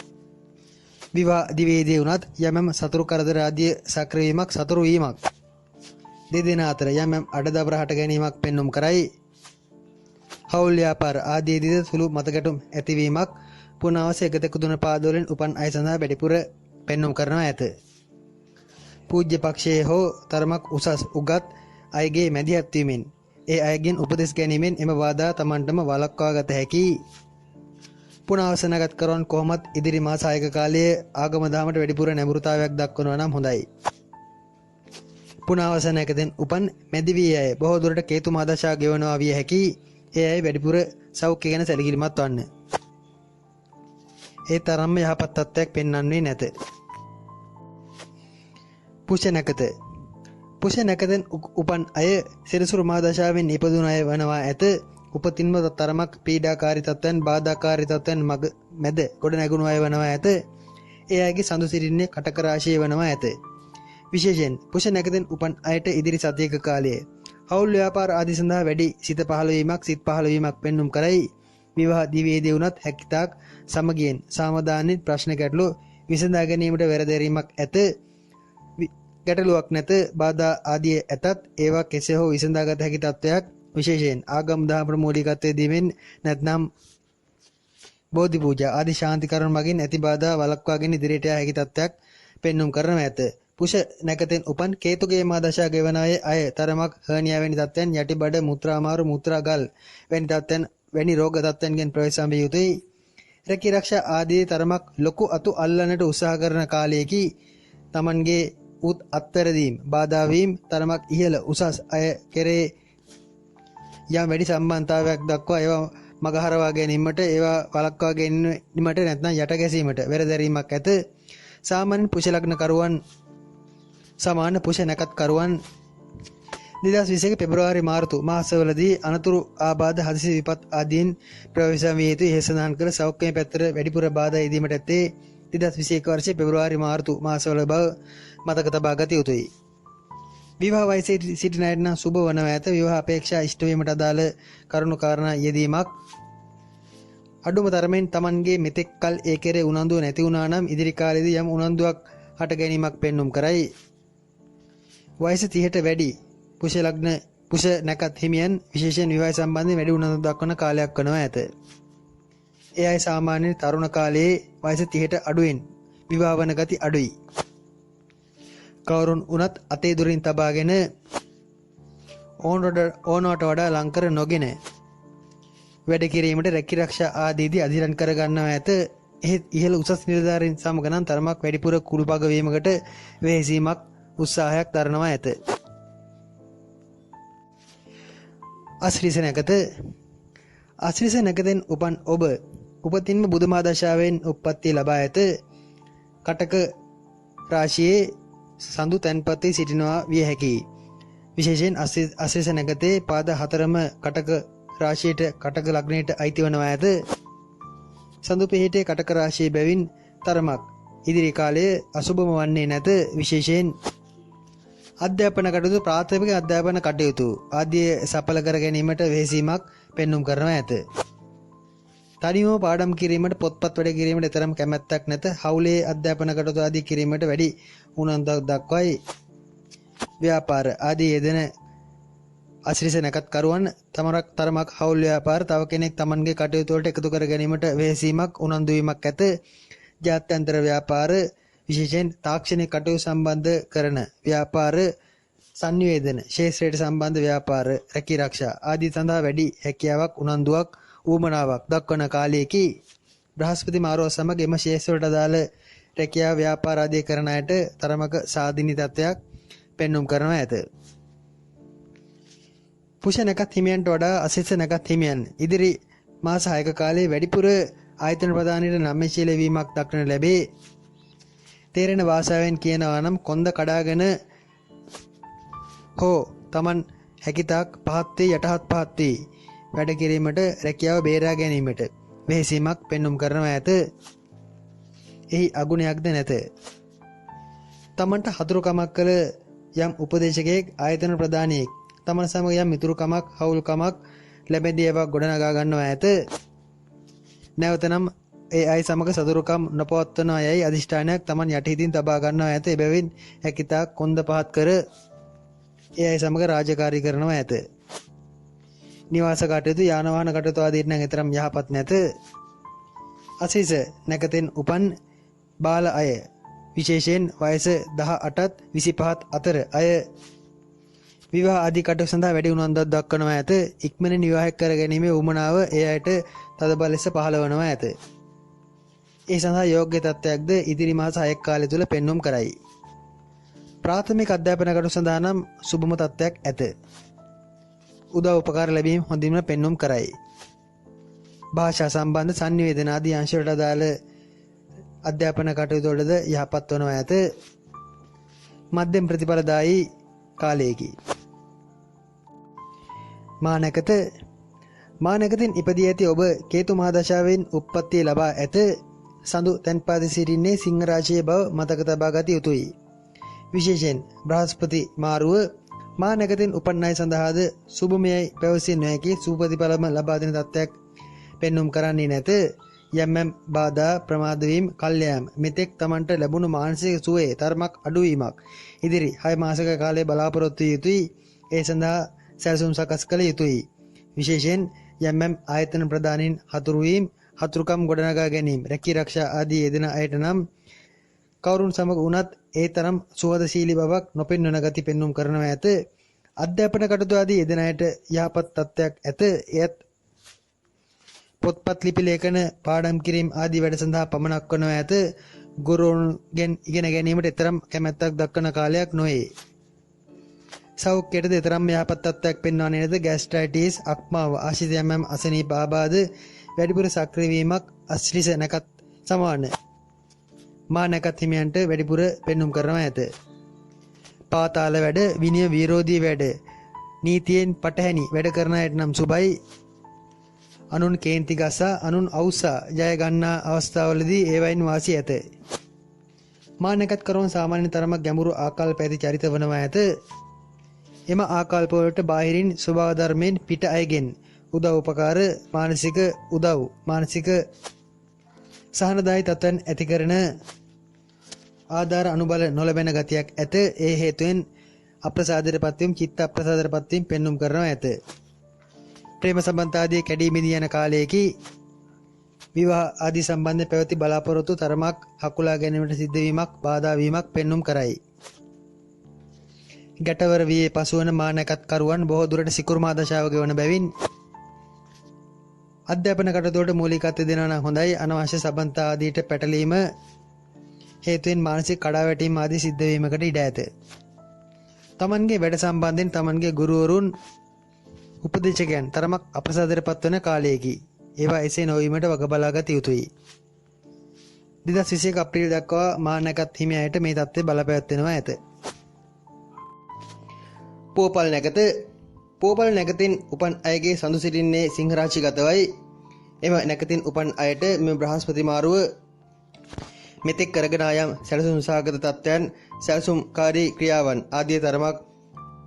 විවාහ දිවේදී වුණත් යමම් සතුරු කරදර ආදී සක්‍රිය වීමක් සතුරු වීමක් දෙදෙනා අතර යමම් අඩදබර හට ගැනීමක් පෙන්눔 කරයි. හවුල් ව්‍යාපාර ආදීදීද සුළු මතකටුම් ඇතිවීමක් පුනාවස 1 2 3 පාදවලින් උපන් අය සඳහා වැඩිපුර පෙන්눔 කරනවා ඇත. පූජ්‍ය පක්ෂයේ හෝ තරමක් උසස් උගත් අයගේ මැදිහත් වීමෙන් ඒ අයගෙන් උපදෙස් ගැනීමෙන් එම වාදා Tamanටම වළක්වා ගත හැකියි. පුනාවස නැගත් කරවන් කොහොමත් ඉදිරි මාස 6ක කාලයේ ආගම දහමට වැඩිපුර නැඹුරුතාවයක් දක්වනවා නම් හොඳයි. පුනාවස නැකතෙන් උපන් මැදිවී අය බොහෝ දුරට කේතු මහ දශා ගෙවනවා විය හැකි. ඒ අය වැඩිපුර සෞඛ්‍ය ගැන සැලකිලිමත් වන්න. ඒ තරම්ම යහපත් තත්ත්වයක් පෙන්වන්නේ නැත. පුෂ නැකත පුෂ නැකතෙන් උපන් අය සිරසුරු මහ දශාවෙන් ඉපදුන අය වනවා ඇත. උපතින්ම තරමක් පීඩාකාරී තත්ත්වයන් බාධාකාරී තත්ත්වයන් මැද ගොඩ නැගුණු අය වනවා ඇත. ඒ අයගේ සඳු සිරින්නේ කටක රාශිය වනවා ඇත. විශේෂයෙන් පුෂ නැකතෙන් උපන් අයට ඉදිරි සතියක කාලයේ හවුල් ව්‍යාපාර ආදී සඳහා වැඩි සිත සිත් පහළ වීමක් පෙන්눔 කරයි. විවාහ දිවේදී වුණත් හැකිතාක් සමගියෙන් සාමදානෙන් ප්‍රශ්න ගැටලු විසඳා ගැනීමට වෙරදැරීමක් ඇත. ගැටලුවක් නැත බාධා ආදී ඇතත් ඒවා කෙසේ හෝ විසඳාගත හැකි තත්ත්වයක් විශේෂයෙන් ආගම් දහම ප්‍රමෝලිකත්වයේ දීමෙන් නැත්නම් බෝධි පූජා ආදී ශාන්ති කර්ම මගින් ඇති බාධා වළක්වාගෙන ඉදිරියට යා හැකි තත්ත්වයක් පෙන්눔 කරන ඇත. පුෂ නැකතෙන් උපන් කේතුගේ මහ දශා ගෙවන අය තරමක් හර්නියා වැනි තත්ත්වයන් යටිබඩ මුත්‍රා අමාරු මුත්‍රා ගල් වැනි තත්ත්වයන් වැනි රෝග තත්ත්වයන්ගෙන් ප්‍රවේශම් විය යුතුයි. රැකී ආරක්ෂා ආදී තරමක් ලොකු අතු අල්ලන්නට උත්සාහ කරන කාලයේදී Tamanගේ උත් අත්තරදීම් බාධා වීම තරමක් ඉහළ උසස් අය කෙරේ යම් වැඩි සම්බන්ධතාවයක් දක්වා ඒවා මගහරවා ගැනීමට ඒවා වළක්වා ගැනීමට නැත්නම් යට ගැසීමට වෙරදැරීමක් ඇත. සාමාන්‍ය පුෂ ලග්න කරුවන් සමාන පුෂ නැකත් කරුවන් 2021 පෙබරවාරි මාර්තු මාසවලදී අනතුරු ආබාධ හදිසි විපත් ආදීන් ප්‍රවේශම් විය යුතු හේ සඳහන් කර සෞඛ්‍ය පැත්තට වැඩිපුර බාධා යෙදීමට ඇත්තේ 2021 වර්ෂයේ පෙබරවාරි මාර්තු මාසවල බව මතක තබා ගත යුතුයි. විවාහ වයසේ සිටින අයට නම් සුබ වනවා ඇත. විවාහ අපේක්ෂා ඉෂ්ට වීමට අදාළ කරුණු කාරණා යෙදීමක් අඩුම තරමින් Tamanගේ මෙතෙක් කල ඒ කෙරේ උනන්දුව නැති වුණා නම් ඉදිරි කාලයේදී යම් උනන්දුවක් හට ගැනීමක් පෙන්눔 කරයි. වයස 30ට වැඩි පුෂ ලග්න පුෂ නැකත් හිමියන් විශේෂයෙන් විවාහ සම්බන්ධයෙන් වැඩි උනන්දුවක් දක්වන කාලයක් වනවා ඇත. ඒ අය සාමාන්‍යයෙන් තරුණ කාලයේ වයස 30ට අඩුවෙන් විවාහ වන ගති අඩුයි. කවුරුන් උනත් අතේ දුරින් තබාගෙන ඕනවට වඩා ලංකර නොගෙන වැඩ කිරීමට රැකී ආරක්ෂා ආදීදී අධිරන් කර ගන්නවා ඇත. එහෙත් ඉහළ උසස් නිලධාරීන් සමග නම් තරමක් වැඩිපුර කුළුපග වීමකට වෙහෙසීමක් උත්සාහයක් දරනවා ඇත. අශ්‍රීස නැකත අශ්‍රීස නැකතෙන් උපන් ඔබ උපතින්ම බුදු මහ දශාවෙන් උප්පත්තිය ලබා ඇත. කටක රාශියේ සඳු තැන්පත් වී සිටිනවා විය හැකියි. විශේෂයෙන් අශ්‍රීස නැකතේ පාද 4ම කටක රාශියට කටක ලග්නයට අයිති වනවා ඇත. සඳු පිහිටේ කටක රාශිය බැවින් තරමක් ඉදිරි කාලයේ අසුබම වන්නේ නැත. විශේෂයෙන් අධ්‍යාපන කටයුතු ප්‍රාථමික අධ්‍යාපන කටයුතු ආදී සඵල කර ගැනීමට වෙහෙසීමක් පෙන්눔 කරනවා ඇත. තනියම පාඩම් කිරීමට පොත්පත් වැඩ කිරීමට තරම් කැමැත්තක් නැත. හවුලේ අධ්‍යාපන කටයුතු ආදී කිරීමට වැඩි උනන්දුවක් දක්වයි. ව්‍යාපාර ආදී යෙදෙන අශ්‍රීස නැකත් කරුවන් තරමක් හවුල් ව්‍යාපාර තව කෙනෙක් Tamanගේ කටයුතු වලට එකතු කර ගැනීමට වෙහෙසීමක් උනන්දු වීමක් ඇත. ජාත්‍යන්තර ව්‍යාපාර විශේෂයෙන් තාක්ෂණික කටයුතු සම්බන්ධ කරන ව්‍යාපාර සංනිවේදන ශේෂ්ත්‍රයට සම්බන්ධ ව්‍යාපාර රැකී ආරක්ෂා ආදී සඳහා වැඩි හැකියාවක් උනන්දුවක් ඌමනාවක් දක්වන කාලයේදී බ්‍රහස්පති මාරුව සමග එම ශේෂ්ත්‍රවලට අදාළ රැකියාව ව්‍යාපාර ආදී කරන අයට තරමක සාධිනී තත්ත්වයක් පෙන්눔 කරනවා ඇත. පුෂ නැකත් හිමියන්ට වඩා අසිත නැකත් හිමියන් ඉදිරි මාස 6ක කාලයේ වැඩිපුර ආයතන ප්‍රධානීට නම්‍යශීල වීමක් දක්නට ලැබේ. තේරෙන භාෂාවෙන් කියනවා නම් කොන්ද කඩාගෙන හෝ Taman හැකිතාක් පහත් වී යටහත් පහත් වී වැඩ කිරීමට රැකියාව බේරා ගැනීමට වෙහෙසීමක් පෙන්눔 කරනවා ඇත. එහි අගුණයක්ද නැත. Tamanට හතුරුකමක් කළ යම් උපදේශකයෙක් ආයතන ප්‍රධානියෙක් තමන් සමග යම් මිතුරුකමක් හවුල්කමක් ලැබෙදී ඒවා ගොඩනගා ගන්නවා ඇත. නැවතනම් ඒ අය සමග සතුරුකම් නොපවත්වනවා යයි අදිෂ්ඨානයක් තමන් යටිහිතින් තබා ගන්නවා ඇත. එබැවින් හැකිතාක් කොන්ද පහත් කර ඒ අය සමග රාජකාරී කරනවා ඇත. නිවාස කටයුතු යාන වාහන කටයුතු ආදීන් නම් තරම් යහපත් නැත. අසීස නැකතෙන් උපන් බාල අය විශේෂයෙන් වයස 18ත් 25ත් අතර අය විවාහ ආදී කටයුතු සඳහා වැඩි උනන්දුවක් දක්වනවා ඇත. ඉක්මනින් විවාහයක් කර ගැනීමේ උවමනාව ඒ අයට තදබල ලෙස පහළවනවා ඇත. ඒ සඳහා යෝග්‍ය තත්ත්වයක්ද ඉදිරි මාස 6ක කාලය තුල පෙන්눔 කරයි. ප්‍රාථමික අධ්‍යාපන කටයුතු සඳහා නම් සුබම තත්ත්වයක් ඇත. උදව් උපකාර ලැබීම හොඳින්ම පෙන්눔 කරයි. භාෂා සම්බන්ධ සංනිවේදන ආදී අංශ වලට අදාළ අධ්‍යාපන කටයුතු වලද යහපත් වනවා ඇත. මධ්‍යම ප්‍රතිඵලදායී කාලයකි. මානකතින් ඉපදී ඇති ඔබ කේතු මහදශාවෙන් උප්පත්තිය ලබා ඇත. සඳු තැන්පාද සිටින්නේ සිංහ රාශියේ බව මතක තබා ගත යුතුයි. විශේෂයෙන් බ්‍රහස්පති මාරුව මානකතින් උපන් අය සඳහාද සුබමයයි පැවසිය නොහැකි සුපතිඵලම ලබා දෙන තත්ත්වයක් පෙන්눔 කරන්නේ නැත. යම් බාධා ප්‍රමාද වීම කල්යම් මෙතෙක් Tamanට ලැබුණු මානසික සුවයේ තරමක් අඩුවීමක් ඉදිරි 6 මාසක කාලයේ බලාපොරොත්තු යුතුයි. ඒ සඳහා සැලසුම් සකස් කළ යුතුයි. විශේෂයෙන් යම් ආයතන ප්‍රධානීන් හතුරු වීම හතුරුකම් ගොඩනගා ගැනීම රැකී ආරක්ෂා ආදී යෙදෙන අයට නම් කවුරුන් සමග වුණත් ඒ තරම් සුහදශීලී බවක් නොපෙන්වන ගති පෙන්눔 කරනවා ඇත. අධ්‍යාපන කටයුතු ආදී යෙදෙන අයට යහපත් තත්ත්වයක් ඇත. එයත් පොත්පත් ලිපි ලේඛන පාඩම් කිරීම ආදී වැඩ සඳහා පමණක් වනවා ඇත. ගුරුවරුන්ගෙන් ඉගෙන ගැනීමට තරම් කැමැත්තක් දක්වන කාලයක් නොවේ. සෞඛ්‍යයටද තරම් යහපත් තත්ත්වයක් පෙන්වන්නේ නැත. ગેස්ට්‍රයිටිස් අක්මාව ආශිත යම් අසනීප ආබාධ වැඩිපුර සක්‍රිය වීමක් අශ්ලිෂ නැකත් සමාන මානකත් හිමියන්ට වැඩිපුර පෙන්눔 කරනවා ඇත. පාතාල වැඩ විනය විරෝධී වැඩ නීතියෙන් පටහැනි වැඩ කරන අයට නම් සුබයි. අනුන් කේන්ති ගසා අනුන් අවුසා ජය ගන්නා අවස්ථාවලදී ඒවයින් වාසි ඇත. මානකත් කරන සාමාන්‍ය තරමක් ගැඹුරු ආකල්ප ඇති චරිත වනවා ඇත. එම ආකල්ප වලට බාහිරින් ස්වභාව ධර්මයෙන් පිට අයගෙන් උදව් උපකාර මානසික උදව් මානසික සහනදායී තත්ත්වයන් ඇති කරන ආධාර අනුබල නොලැබෙන ගතියක් ඇත. ඒ හේතුවෙන් අප්‍රසාදයටපත් වීම චිත්ත අප්‍රසාදයටපත් වීම පෙන්눔 කරනවා ඇත. ප්‍රේම සම්බන්ධ ආදී කැඩී මිදී යන කාලයේදී විවාහ ආදී සම්බන්ධ පැවති බලාපොරොත්තු තරමක් හකුලා ගැනීමට සිද්ධ වීමක් බාධා වීමක් පෙන්눔 කරයි. ගැටවර වියේ පසුවන මානකත් කරුවන් බොහෝ දුරට සිකුරු මා දශාව ගෙවන බැවින් අධ්‍යාපන කටයුතුවලට මූලිකත්වය දෙනවා නම් හොඳයි. අනවශ්‍ය සම්බන්ධ ආදීට පැටලීම හේතුවෙන් මානසික කඩාවැටීම් ආදී සිද්ධ වීමකට ඉඩ ඇත. Tamanගේ වැඩ සම්බන්ධයෙන් Tamanගේ ගුරුවරුන් උපදේශකයන් තරමක් අප්‍රසාදයටපත් වන කාලයකි. ඒවා එසේ නොවීමට වග බලා ගත යුතුයි. 2021 අප්‍රේල් දක්වා මානකත් හිමි අයට මේ තත්ත්වය බලපෑත්වෙනවා ඇත. පෝපල් නැකතින් උපන් අයගේ සඳු සිටින්නේ සිංහ රාශිගතවයි. එම නැකතින් උපන් අයට මෙම බ්‍රහස්පති මාරුව මෙතෙක් කරගෙන ආයම් සැලසුම් සාගත තත්ත්වයන් සැලසුම්කාරී ක්‍රියාවන් ආදී තරමක්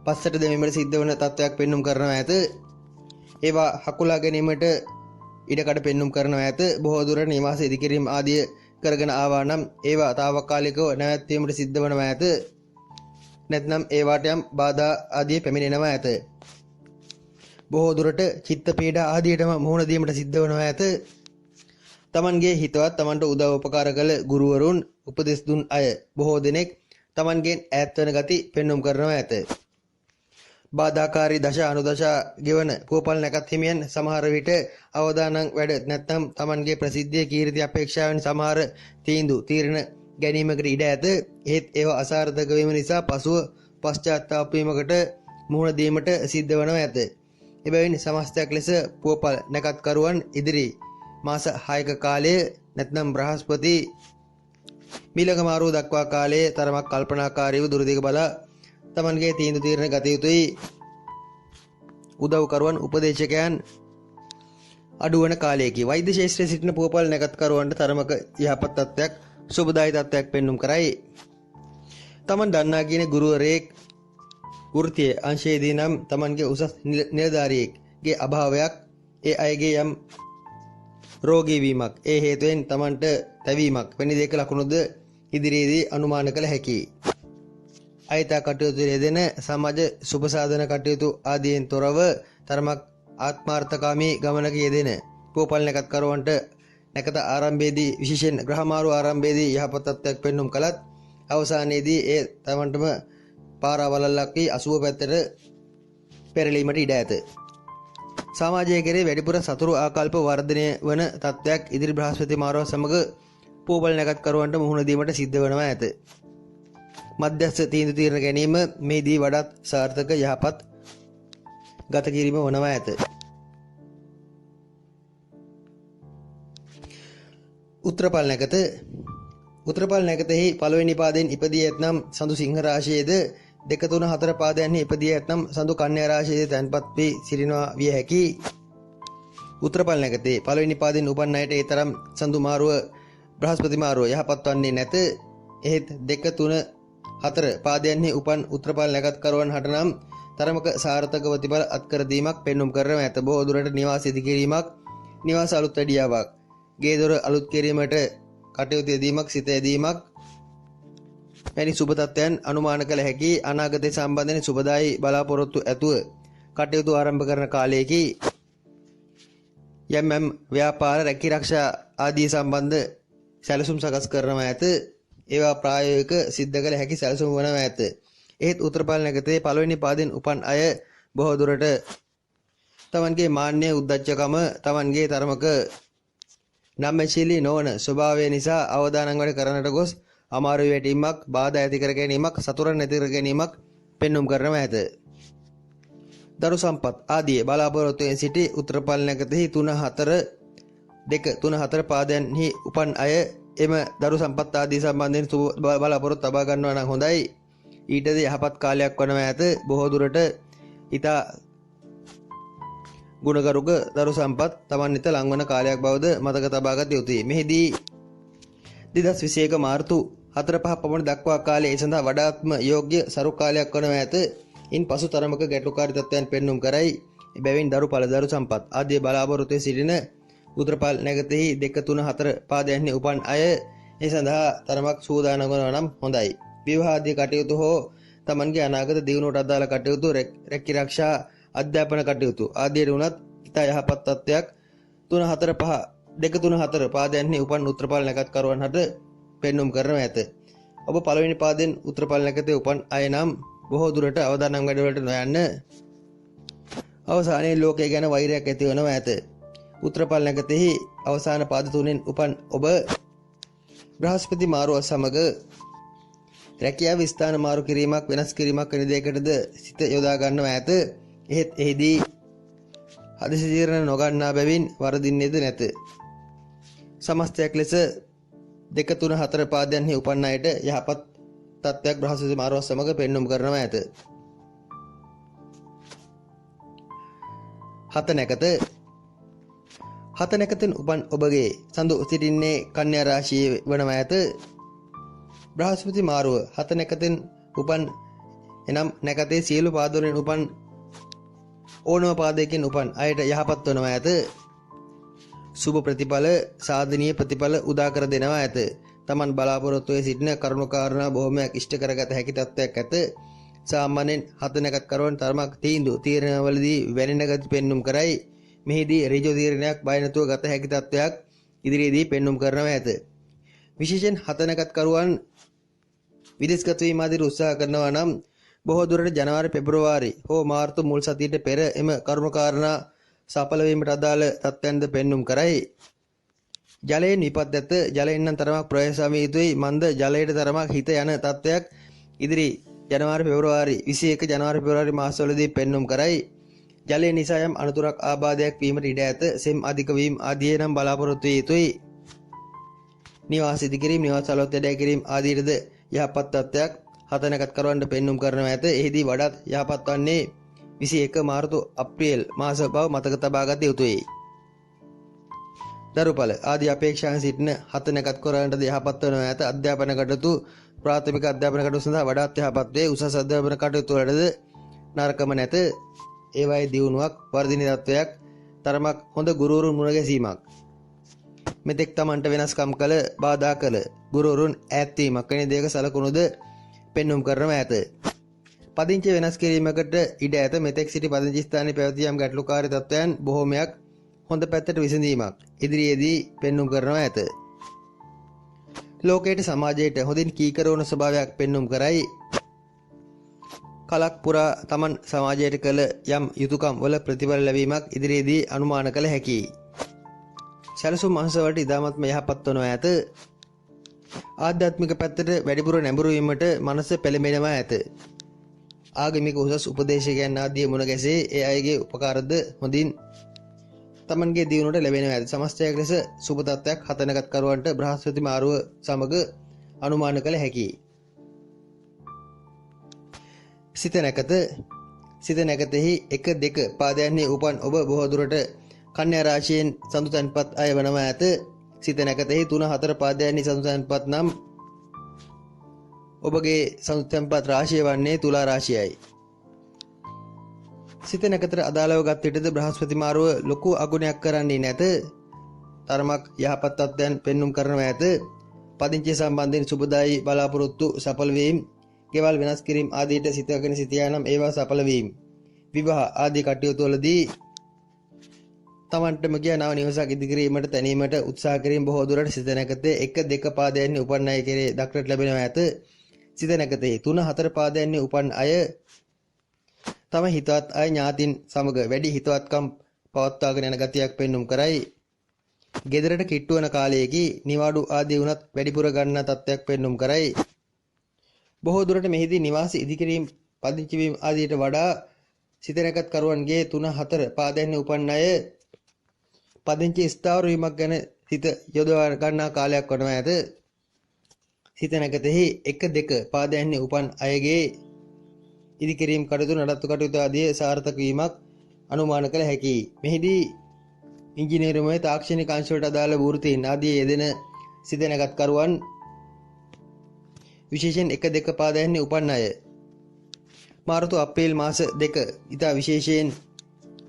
පස්සට දෙමීමට සිද්ධ වන තත්ත්වයක් පෙන්눔 කරනවා ඇත. ඒවා හකුලා ගැනීමට ඉඩකඩ පෙන්눔 කරනවා ඇත. බොහෝ දුරට නිවාස ඉදිකිරීම ආදී කරගෙන ආවා නම් ඒවා తాවකාලිකව නැවැත්වීමට සිද්ධ වනවා ඇත. නැත්නම් ඒවාට යම් බාධා ආදී පැමිණෙනවා ඇත. බොහෝ දුරට චිත්ත පීඩා ආදියටම මුහුණ දීමට සිද්ධ වනවා ඇත. Tamanගේ හිතවත් Tamanට උදව් උපකාර කළ ගුරුවරුන් උපදෙස් දුන් අය බොහෝ දෙනෙක් Tamanගෙන් ඈත් වන ගති පෙන්눔 කරනවා ඇත. බාධාකාරී දශ අනුදශා ගෙවන පුවපල් නැකත් හිමියන් සමහර විට අවදානම් වැඩ නැත්නම් Tamanගේ ප්‍රසිද්ධිය කීර්ති අපේක්ෂාවෙන් සමහර තීරණ ගැනීමකට ඉඩ ඇත. ඒත් ඒවා අසාර්ථක වීම නිසා පසුව පශ්චාත්තාප වීමකට මුහුණ දීමට සිද්ධ වනවා ඇත. එබැවින් සමස්තයක් ලෙස පුවපල් නැකත්කරුවන් ඉදිරි මාස 6ක කාලය නැත්නම් බ්‍රහස්පති මීළඟ මාරුව දක්වා කාලයේ තරමක් කල්පනාකාරීව දුරදිග බලා Tamanගේ තීරණ ගත යුතුයි. උදව්කරුවන් උපදේශකයන් අඩුවන කාලයකි. වෛද්‍ය ශාස්ත්‍රයේ සිටින පුවපල් නැකත්කරුවන්ට තරමක යහපත් තත්ත්වයක් සුබදායි තත්ත්වයක් පෙන්눔 කරයි. Taman දන්නා කියන ගුරුවරයෙක් වෘත්තීය අංශයේදී නම් Tamanගේ උසස් නිලධාරියෙක්ගේ අභාවයක් ඒ අයගේ යම් රෝගී වීමක් ඒ හේතුවෙන් Tamanට තැවීමක් වැනි දෙක ලකුණුද ඉදිරියේදී අනුමාන කළ හැකියි. අයිතා කටයුතු යෙදෙන සමාජ සුබසාධන කටයුතු ආදීන් තොරව තරමක් ආත්මාර්ථකාමී ගමනක යෙදෙන පුවපල් නැකත්කරුවන්ට නැකත ආරම්භයේදී විශේෂයෙන් ග්‍රහමාරු ආරම්භයේදී යහපත් තත්ත්වයක් පෙන්눔 කළත් අවසානයේදී ඒ තමන්ටම පාරවලල්ලක් වී අසුබ පැත්තට පෙරලීමට ඉඩ ඇත. සමාජය කෙරේ වැඩිපුර සතුරු ආකල්ප වර්ධනය වන තත්ත්වයක් ඉදිරි බ්‍රහස්පති මාරුව සමග පුවපල් නැකත්කරුවන්ට මුහුණ දීමට සිද්ධ වෙනවා ඇත. මධ්‍යස්ථ තීරණ ගැනීම මේදී වඩාත් සාර්ථක යහපත් ගත කිරීම වනවා ඇත. උත්තරපල් නැකතෙහි පළවෙනි පාදයෙන් ඉපදී ඇතනම් සඳු සිංහ රාශියේද 2 3 4 පාදයන්හි ඉපදී ඇතනම් සඳු කන්‍යා රාශියේද තැන්පත් වී සිටිනවා විය හැකියි. උත්තරපල් නැකතේ පළවෙනි පාදයෙන් උපන් අයට ඒ තරම් සඳු මාරුව බ්‍රහස්පති මාරුව යහපත් වන්නේ නැත. එහෙත් 2 3 4 පාදයන්හි උපන් උත්තරපල් නැකත්කරුවන් හට නම් තරමක සාර්ථක ප්‍රතිඵල අත්කර දීමක් පෙන්눔 කරනවා ඇත. බොහෝ දුරට නිවාස ඉදි කිරීමක්, නිවාස අලුත් වැඩියාවක්, ගේ දොර අලුත් කිරීමට කටයුතු යෙදීමක්, සිත යෙදීමක් වැනි සුබ තත්ත්වයන් අනුමාන කළ හැකි. අනාගතය සම්බන්ධයෙන් සුබදායි බලාපොරොත්තු ඇතුව කටයුතු ආරම්භ කරන කාලයකි. යම් ව්‍යාපාර රැකිරක්ෂා ආදී සම්බන්ධ සැලසුම් සකස් කරනවා ඇත. ඒවා ප්‍රායෝගික සිද්ධ කළ හැකි සැලසුම් වනවා ඇත. එහෙත් උත්තරපල් නැකතේ පළවෙනි පාදයෙන් උපන් අය බොහෝ දුරට තමන්ගේ මාන්නය, උද්දච්චකම, තමන්ගේ තරමක නම්‍යශීලී නොවන ස්වභාවය නිසා අවදානම් වැඩ කරන්නට ගොස් අමාරු වැටීමක්, බාධා ඇති කර ගැනීමක්, සතුරන් ඇති කර ගැනීමක් පෙන්눔 කරනවා ඇත. දරු සම්පත් ආදී බලාපොරොත්තුෙන් සිටි උත්තරපල් නැකතෙහි 3 4 පාදයන්හි උපන් අය එම දරු සම්පත් ආදී සම්බන්ධයෙන් බලාපොරොත්තු තබා ගන්නවා නම් හොඳයි. ඊටද යහපත් කාලයක් වනවා ඇත. බොහෝ දුරට ඊතා ගුණගරුක දරු සම්පත් Taman නිත ලංවන කාලයක් බවද මතක තබා ගත යුතුය. මෙහිදී 2021 මාර්තු 4-5 පමණ දක්වා කාලය ඒ සඳහා වඩාත්ම යෝග්‍ය සරු කාලයක් වනවා ඇත. ඉන් පසු තරමක ගැටලුකාරී තත්ත්වයන් පෙන්눔 කරයි. එබැවින් දරු සම්පත් ආදී බලාපොරොත්තු සිටින උත්තරපල් නැකතෙහි 2 3 4 පාදයන්හි උපන් අය ඒ සඳහා තරමක් සූදානම් වනවා නම් හොඳයි. විවාහාදී කටයුතු හෝ Tamanගේ අනාගත දියුණුවට අදාළ කටයුතු, රැකිරක්ෂා, අධ්‍යාපන කටයුතු ආදීට උනත් ඉතා යහපත් තත්ත්වයක් 2 3 4 පාදයන්හි උපන් උත්තරපල් නැකත්කරුවන් හට පෙන්눔 කරනවා ඇත. ඔබ පළවෙනි පාදයෙන් උත්තරපල් නැකතේ උපන් අය නම් බොහෝ දුරට අවදානම් වැඩවලට නොයන්න. අවසානයේ ලෝකය ගැන වෛරයක් ඇති වෙනවා ඇත. උත්තරපල් නැකතෙහි අවසාන පාද තුනෙන් උපන් ඔබ බ්‍රහස්පති මාරුව සමග රැකියාව ස්ථාන මාරු කිරීමක්, වෙනස් කිරීමක් වැනි දෙයකටද සිත යොදා ගන්නවා ඇත. එහෙත් එහිදී හදිසි තීරණ නොගන්නා බැවින් වරදින්නේද නැත. සමස්තයක් ලෙස 2 3 4 පාදයන්හි උපන් අයට යහපත් තත්ත්වයක් බ්‍රහස්පති මාරුව සමග පෙන්눔 කරනවා ඇත. හත නැකතෙන් උපන් ඔබගේ සඳු සිටින්නේ කන්‍යා රාශියේ වනවා ඇත. බ්‍රහස්පති මාරුව 7 නැකතෙන් උපන් එනම් නැකතේ සියලු පාදවලින් උපන් ඕනම පාදයකින් උපන් අයට යහපත් වනවා ඇත. සුබ ප්‍රතිඵල, සාධනීය ප්‍රතිඵල උදා කර දෙනවා ඇත. Taman බලාපොරොත්තු වේ සිටින කරුණු කාරණා බොහොමයක් ඉෂ්ට කරගත හැකි තත්ත්වයක් ඇත. සාමාන්‍යයෙන් 7 නැකත්කරුවන් තරමක් තීරණවලදී වැනෙන ගති පෙන්눔 කරයි. මෙහිදී ඍජු තීරණයක් බය නැතුව ගත හැකි තත්ත්වයක් ඉදිරියේදී පෙන්눔 කරනවා ඇත. විශේෂයෙන් 7 නැකත්කරුවන් විදේශගත වීම ආදී උත්සාහ කරනවා නම් බොහෝ දුරට ජනවාරි පෙබරවාරි හෝ මාර්තු මුල් සතියට පෙර එම කරුණු කාරණා සඵල වීමට අදාළ තත්ත්වයන්ද පෙන්눔 කරයි. ජලයෙන් විපත් ඇත. ජලයෙන් නම් තරමක් ප්‍රවේශම යුතුයි. මන්ද ජලයට තරමක් හිත යන තත්ත්වයක් ඉදිරි ජනවාරි පෙබරවාරි 21 ජනවාරි පෙබරවාරි මාසවලදී පෙන්눔 කරයි. ජලය නිසා යම් අනතුරක් ආබාධයක් වීමට ඉඩ ඇත. සෙම් අධික වීම ආදී නම් බලාපොරොත්තු විය යුතුයි. නිවාස ඉදිකිරීම, නිවාස අලුත් වැඩ කිරීම ආදීටද යහපත් තත්ත්වයක් හතනකත් කරවන්නට පෙන්눔 කරනවා ඇත. එහිදී වඩාත් යහපත් වන්නේ 21 මාර්තු අප්‍රේල් මාස බව මතක තබා ගත යුතුයි. දරුඵල ආදී අපේක්ෂාවෙන් සිටින හතනකත් කරවන්නට යහපත් වනවා ඇත. අධ්‍යාපන කටයුතු ප්‍රාථමික අධ්‍යාපන කටයුතු සඳහා වඩාත් යහපත් වේ. උසස් අධ්‍යාපන කටයුතු වලද නරකම නැත. ඒවායේ දියුණුවක් වර්ධින තත්වයක් තරමක් හොඳ ගුරුවරුන් මුණ ගැසීමක් මෙතෙක් තමන්ට වෙනස්කම් කළ බාධා කළ ගුරුවරුන් ඈත්වීමක් වැනි දෙයක සලකුණුද පෙන්눔 කරනවා ඇත. පදිංචි වෙනස් කිරීමකට ඉඩ ඇත. මෙතෙක් සිටි පදිංචි ස්ථානයේ පැවති යම් ගැටලුකාරී තත්වයන් බොහෝමයක් හොඳ පැත්තට විසඳීමක් ඉදිරියේදී පෙන්눔 කරනවා ඇත. ලෝකයට සමාජයට හොඳින් කීකර වන ස්වභාවයක් පෙන්눔 කරයි. කලක් පුරා තමන් සමාජයට කළ යම් යුතුයකම් වල ප්‍රතිඵල ලැබීමක් ඉදිරියේදී අනුමාන කළ හැකියි. සැලසුම් අංශවලට ඉතාමත්ම යහපත් වනවා ඇත. ආධ්‍යාත්මික පැත්තට වැඩිපුර නැඹුරු වීමට මනස පෙළඹෙනවා ඇත. ආගමික උසස් උපදේශකයන් ආදී මුණ ගැසේ ඒ අයගේ උපකාරද හොඳින් තමන්ගේ දියුණුවට ලැබෙනවා ඇත. සමස්තයක් ලෙස සුබ තත්ත්වයක් හතනගත කරවන්නට බ්‍රහස්පති මාරුව සමග අනුමාන කළ හැකියි. සිත නැකතෙහි 1 2 පාදයන්හි උපන් ඔබ බොහෝ දුරට කන්‍යා රාශියෙන් සඳු තැන්පත් අය වනවා ඇත. සිත නැකතෙහි 3 4 පාදයන්හි සඳු තැන්පත් නම් ඔබගේ සඳු තැන්පත් රාශිය වන්නේ තුලා රාශියයි. සිත නැකතට අදාළව ගත් විටද බ්‍රහස්පති මාරුව ලොකු අගුණයක් කරන්නේ නැත. තරමක් යහපත් තත්ත්වයන් පෙන්눔 කරනවා ඇත. පදිංචිය සම්බන්ධයෙන් සුබදායි බලාපොරොත්තු සඵල වීම, ගෙවල් වෙනස් කිරීම ආදීට සිතගෙන සිටියා නම් ඒවා සඵල වීම, විවාහ ආදී කටයුතු වලදී තමන්ටම කියා නව නිවසක් ඉදිකිරීමට තැනීමට උත්සාහ කිරීම බොහෝ දුරට සිත නැකතේ 1 2 පාදයන්හි උපන් අය කෙරේ දක්නට ලැබෙනවා ඇත. සිත නැකතේ 3 4 පාදයන්හි උපන් අය තම හිතවත් අය ඥාතින් සමග වැඩි හිතවත්කම් පවත්වාගෙන යන ගතියක් පෙන්눔 කරයි. ගෙදරට කිට්ටු වන කාලයේදී නිවාඩු ආදී වුණත් වැඩිපුර ගන්නා තත්ත්වයක් පෙන්눔 කරයි. බොහෝ දුරට මෙහිදී නිවාස ඉදිකිරීම, පදිංචි වීම ආදීට වඩා සිත නැකත් කරුවන්ගේ 3 4 පාදයන්හි උපන් අය පදිංචි ස්ථාවර වීමක් ගැන සිත යොදවා ගන්නා කාලයක් වනවා ඇත. සිත නැකතෙහි 1 2 පාදයන්හි උපන් අයගේ ඉදිකිරීම කටයුතු, නඩත්තු කටයුතු ආදී සාර්ථක වීමක් අනුමාන කළ හැකියි. මෙහිදී ඉංජිනේරුමය, තාක්ෂණික අංශ වලට අදාළ වෘත්තීන් ආදී යෙදෙන සිත නැකත් කරුවන් විශේෂයෙන් 1 2 පාදයන්හි උපන් අය මාර්තු අප්‍රේල් මාස 2 ඉතා විශේෂයෙන්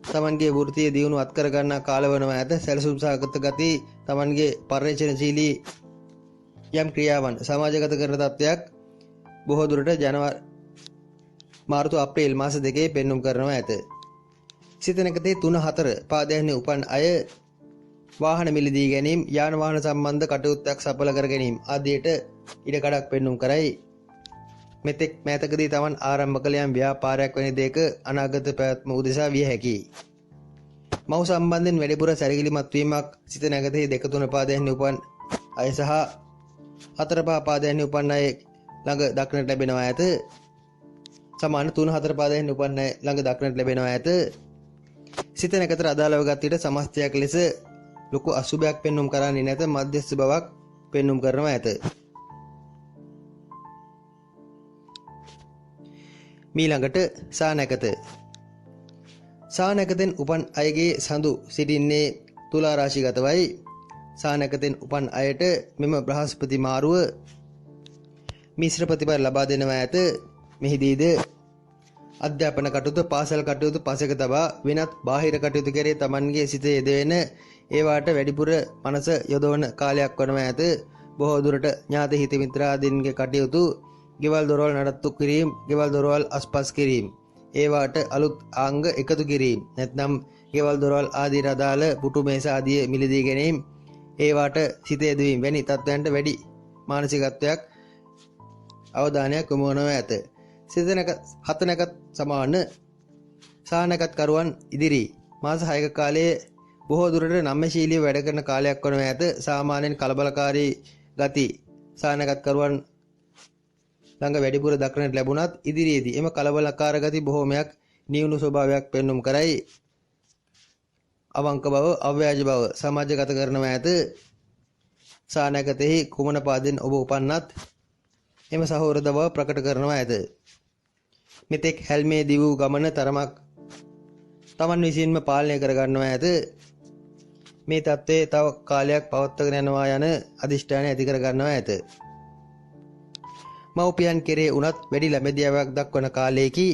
තමන්ගේ වෘත්තීය දියුණුව අත්කර ගන්නා කාලවනවා ඇත. සැලසුම් සහගත ගති, තමන්ගේ පරිශ්‍රණශීලී යම් ක්‍රියාවන් සමාජගත කරන තත්ත්වයක් බොහෝ දුරට මාර්තු අප්‍රේල් මාස 2 පෙන්눔 කරනවා ඇත. සිත නැකතේ 3 4 පාදයන්හි උපන් අය වාහන මිලදී ගැනීම, යාන වාහන සම්බන්ධ කටයුත්තක් සඵල කර ගැනීම ආදියට ඉඩකඩක් පෙන්눔 කරයි. මෙතෙක් මෑතකදී තමන් ආරම්භ කළ යම් ව්‍යාපාරයක් වැනි දෙයක අනාගත පැවැත්ම උදෙසා විය හැකියි. මව් සම්බන්ධයෙන් වැඩිපුර සැලකිලිමත් වීමක් සිත නැකතේ 2 3 පාදයන්හි උපන් අය සහ 4 5 පාදයන්හි උපන් අය ළඟ දක්නට ලැබෙනවා ඇත. සමාන 3 4 පාදයන්හි උපන් අය ළඟ දක්නට ලැබෙනවා ඇත. සිත නැකතට අදාළව ගත් විට සමස්තයක් ලෙස ලොකු අසුභයක් පෙන්눔 කරන්නේ නැත. මධ්‍යස්ථ බවක් පෙන්눔 කරනවා ඇත. මීළඟට සානැකතෙන් උපන් අයගේ සඳු සිටින්නේ තුලා රාශිගතවයි. සානැකතෙන් උපන් අයට මෙම බ්‍රහස්පති මාරුව මිශ්‍ර ප්‍රතිඵල ලබා දෙනවා ඇත. මෙහිදීද අධ්‍යාපන කටයුතු, පාසල් කටයුතු පසෙක තබා වෙනත් බාහිර කටයුතු කෙරේ තමන්ගේ සිත යෙදවෙන ඒවාට වැඩිපුර මනස යොදවන කාලයක් වනවා ඇත. බොහෝ දුරට ඥාති හිත මිත්‍රාදීන්ගේ කටයුතු, ගෙවල් දොරවල් නඩත්තු කිරීම, ගෙවල් දොරවල් අස්පස් කිරීම, ඒවාට අලුත් අංග එකතු කිරීම, නැත්නම් ගෙවල් දොරවල් ආදීට අදාළ පුටු මේස ආදී මිලදී ගැනීම, ඒවාට සිත යෙදවීම වැනි තත්ත්වයන්ට වැඩි මානසිකත්වයක් අවධානයක් යොමු වනවා ඇත. සිත හත නැකත් සමාන සානකත්කරුවන් ඉදිරි මාස 6ක කාලයේ බොහෝ දුරට නම්‍යශීලීව වැඩ කරන කාලයක් වන ඇත. සාමාන්‍යයෙන් කලබලකාරී ගති සානකත්කරුවන් ළඟ වැඩිපුර දක්නට ලැබුණත් ඉදිරියේදී එම කලබලකාර ගති බොහෝමයක් නියුණු ස්වභාවයක් පෙන්눔 කරයි. අවංක බව, අව්‍යාජ බව සමාජගත කරනවා ඇත. සානකතෙහි කුමන පාදෙන් ඔබ උපන්නත් එම සහෝදර බව ප්‍රකට කරනවා ඇත. මෙතෙක් හැල්මේ දී වූ ගමන තරමක් තමන් විසින්ම පාලනය කර ගන්නවා ඇත. මේ தત્ත්වයේ තව කාලයක් පවත්වාගෙන යනවා යන අදිෂ්ඨානය ඇති කර ගන්නවා ඇත. මව්පියන් කෙරේ උනත් වැඩි ළමැදියාවක් දක්වන කාලයේකී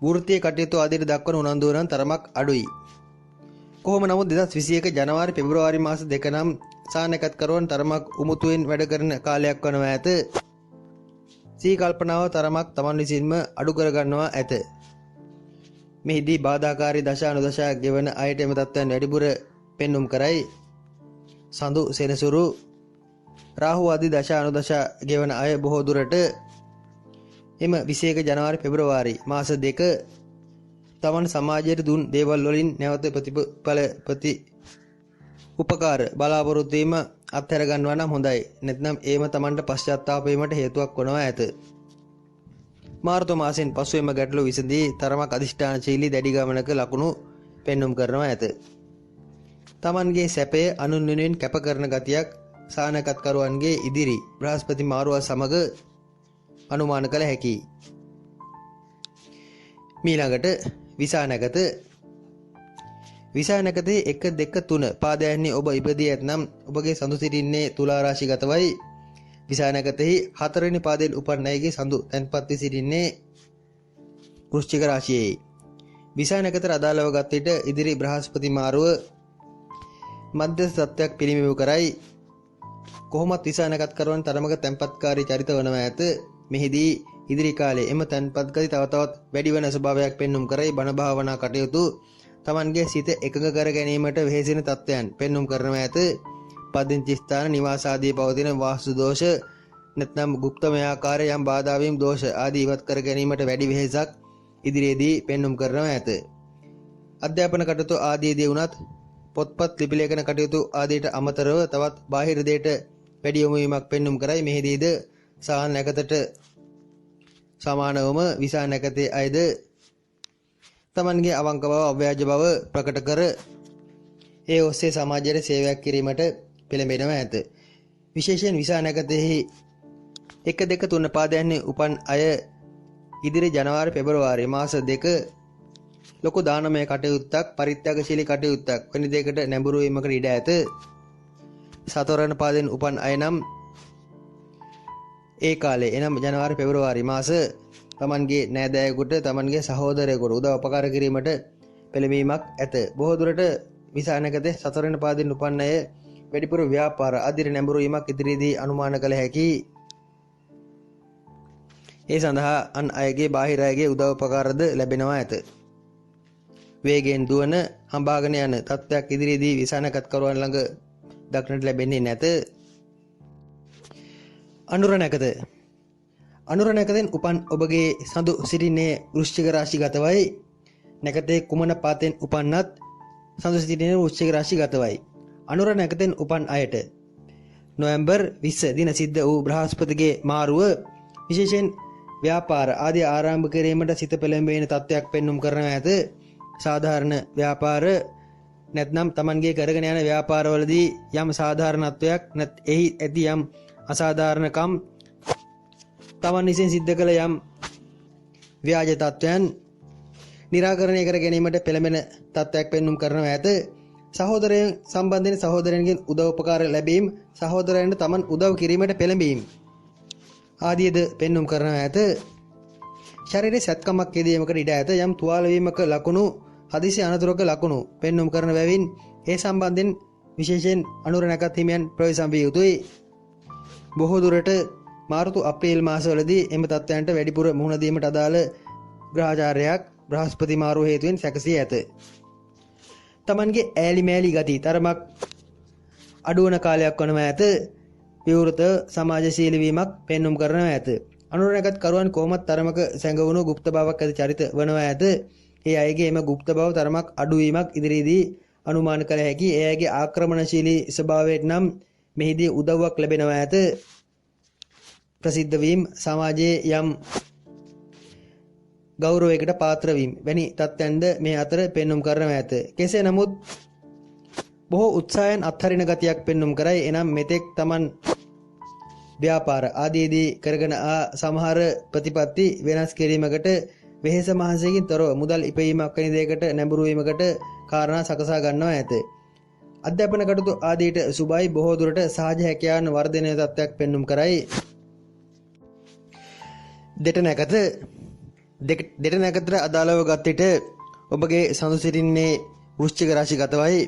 වෘත්තීය කටයුතු ආදියට දක්වන උනන්දුව නම් තරමක් අඩුයි. කොහොම නමුත් 2021 ජනවාරි පෙබරවාරි මාස දෙක නම් සානකත්කරුවන් තරමක් උමුතුවෙන් වැඩ කරන කාලයක් වනවා ඇත. සී කල්පනාව තරමක් තමන් විසින්ම අඩු කර ගන්නවා ඇත. මෙහිදී බාධාකාරී දශා අනුදශා ගෙවන අයට එම තත්ත්වයන් වැඩිපුර පෙන්눔 කරයි. සඳු සෙනසුරු රාහු ආදී දශා අනුදශා ගෙවන අය බොහෝ දුරට එම 21 ජනවාරි පෙබරවාරි මාස දෙක තමන් සමාජයට දුන් දේවල් වලින් නැවත උපකාර බලාපොරොත්තු වීම අත්හැර ගන්නවා නම් හොඳයි. නැත්නම් ඒම තමන්ට පශ්චාත්තාප වීමට හේතුවක් වනවා ඇත. මාර්තු මාසෙන් පසු එම ගැටලු විසඳී තරමක් අධිෂ්ඨානශීලී දැඩි ගමනක ලකුණු පෙන්눔 කරනවා ඇත. තමන්ගේ සැපය අනුන් වෙනුවෙන් කැප කරන ගතියක් සානකත්කරුවන්ගේ ඉදිරි බ්‍රහස්පති මාරුව සමග අනුමාන කළ හැකියි. මීළඟට විසානකත. විසානකතේ 1 2 3 පාදයන්හි ඔබ ඉපදී ඇතනම් ඔබගේ සඳු සිටින්නේ තුලා රාශිගතවයි. විසානකතෙහි 4 වෙනි පාදයෙන් උපන් අයගේ සඳු තැන්පත් වී සිටින්නේ වෘශ්චික රාශියේයි. විසානකතට අදාළව ගත් විට ඉදිරි බ්‍රහස්පති මාරුව මධ්‍යස්ථ තත්ත්වයක් පිළිඹු කරයි. කොහොමත් විසානකත්කරුවන් තරමක තැන්පත්කාරී චරිත වනවා ඇත. මෙහිදී ඉදිරි කාලයේ එම තැන්පත් ගති තව තවත් වැඩි වන ස්වභාවයක් පෙන්눔 කරයි. බණ භාවනා කටයුතු තමන්ගේ සිත එකඟ කර ගැනීමට වෙහෙසෙන තත්ත්වයන් පෙන්눔 කරනවා ඇත. පදිංචි ස්ථාන නිවාස ආදී පවතින වාස්තු දෝෂ නැත්නම් গুপ্তමය ආකාරයේ යම් බාධා වීම දෝෂ ආදී ඉවත් කර ගැනීමට වැඩි වෙහෙසක් ඉදිරියේදී පෙන්눔 කරනවා ඇත. අධ්‍යාපන කටයුතු ආදීදී වුණත් පොත්පත් ලිපි ලේඛන කටයුතු ආදීට අමතරව තවත් බාහිර දෙයට වැඩි යොමු වීමක් පෙන්눔 කරයි. මෙහිදීද සානකතට සමානවම විසානකතේ අයද තමන්ගේ අවංක බව අව්‍යාජ බව ප්‍රකට කර ඒ ඔස්සේ සමාජයට සේවයක් කිරීමට පෙළඹෙනවා ඇත. විශේෂයෙන් විසානකතෙහි 1 2 3 පාදයන්හි උපන් අය ඉදිරි ජනවාරි පෙබරවාරි මාස දෙක ලොකු දානමය කටයුත්තක් පරිත්‍යාගශීලී කටයුත්තක් වැනි දෙයකට නැඹුරු වීමකට ඉඩ ඇත. සතරවන පාදයෙන් උපන් අය නම් ඒ කාලේ එනම් ජනවාරි පෙබරවාරි මාස තමන්ගේ නෑදෑයෙකුට තමන්ගේ සහෝදරයෙකුට උදව් උපකාර කිරීමට පෙළඹීමක් ඇත. බොහෝ දුරට විසානකතේ සතරවන පාදයෙන් උපන් අය වැඩිපුර ව්‍යාපාර ආදී නැඹුරු වීමක් ඉදිරියේදී අනුමාන කළ හැකි. ඒ සඳහා අන් අයගේ බාහිර අයගේ උදව් උපකාරද ලැබෙනවා ඇත. වේගයෙන් දුවන හඹාගෙන යන තත්ත්වයක් ඉදිරියේදී විසානකත්කරුවන් ළඟ දක්නට ලැබෙන්නේ නැත. අනුර නැකත. අනුර නැකතෙන් උපන් ඔබගේ සඳු සිටින්නේ වෘශ්චික රාශිගතවයි. නැකතේ කුමන පාතෙන් උපන්නත් සඳු සිටින්නේ වෘශ්චික රාශිගතවයි. අනුර නැකතෙන් උපන් අයට නොවැම්බර් 20 දින සිද්ධ වූ බ්‍රහස්පතිගේ මාරුව විශේෂයෙන් ව්‍යාපාර ආදී ආරම්භ කිරීමට සිත පෙළඹෙන තත්ත්වයක් පෙන්눔 කරනවා ඇත. සාධාරණ ව්‍යාපාර නැත්නම් තමන්ගේ කරගෙන යන ව්‍යාපාරවලදී යම් සාධාරණත්වයක් එහි ඇති යම් අසාධාරණකම් තමන් විසින් සිද්ධ කළ යම් ව්‍යාජ තත්ත්වයන් निराකරණය කර ගැනීමට පෙළඹෙන තත්ත්වයක් පෙන්눔 කරනවා ඇත. සහෝදරයන් සම්බන්ධයෙන් සහෝදරයන්ගෙන් උදව් උපකාර ලැබීම, සහෝදරයන්ට තමන් උදව් කිරීමට පෙළඹීම ආදීද පෙන්눔 කරනවා ඇත. ශරීරයේ සැත්කමක් යෙදීමකට ඉඩ ඇත. යම් තුවාල වීමක ලකුණු, හදිසි අනතුරක ලකුණු පෙන්눔 කරන බැවින් ඒ සම්බන්ධයෙන් විශේෂයෙන් අනුර නැකත් හිමියන් ප්‍රවේශම් විය යුතුයි. බොහෝ දුරට මාර්තු අප්‍රේල් මාසවලදී එම තත්ත්වයන්ට වැඩිපුර මුහුණ දීමට අදාළ ග්‍රහචාරයක් බ්‍රහස්පති මාරුව හේතුවෙන් සැකසී ඇත. තමන්ගේ ඈලි මෑලි ගති තරමක් අඩුවන කාලයක් වනවා ඇත. විවෘත සමාජශීලී වීමක් පෙන්눔 කරනවා ඇත. අනුර නැකත් කරුවන් කොහොමත් තරමක සැඟවුණු গুপ্ত බවක් ඇති චරිත වනවා ඇත. ඒ අයගේ එම গুপ্ত බව තරමක් අඩුවීමක් ඉදිරියේදී අනුමාන කළ හැකි. ඒ අයගේ ආක්‍රමණශීලී ස්වභාවයට නම් මෙහිදී උදව්වක් ලැබෙනවා ඇත. ප්‍රසිද්ධ වීම, සමාජයේ යම් ගෞරවයකට පාත්‍ර වීම වැනි තත්ත්වයන්ද මේ අතර පෙන්눔 කරනවා ඇත. කෙසේ නමුත් බොහෝ උත්සාහයන් අත්හරින ගතියක් පෙන්눔 කරයි. එනම් මෙතෙක් Taman ව්‍යාපාර ආදීදී කරගෙන සමහර ප්‍රතිපත්ති වෙනස් කිරීමකට වෙහෙස මහන්සියකින් තොරව මුදල් ඉපයීමක් වැනි දෙයකට නැඹුරු වීමකට කාරණා සකසා ගන්නවා ඇත. අධ්‍යාපන කටයුතු ආදීට සුබයි බොහෝ දුරට සහජ හැකියාවන් වර්ධනය තත්ත්වයක් පෙන්눔 කරයි. දෙට නැකතට අදාළව ගත් විට ඔබගේ සඳු සිටින්නේ වෘශ්චික රාශි ගතවයි.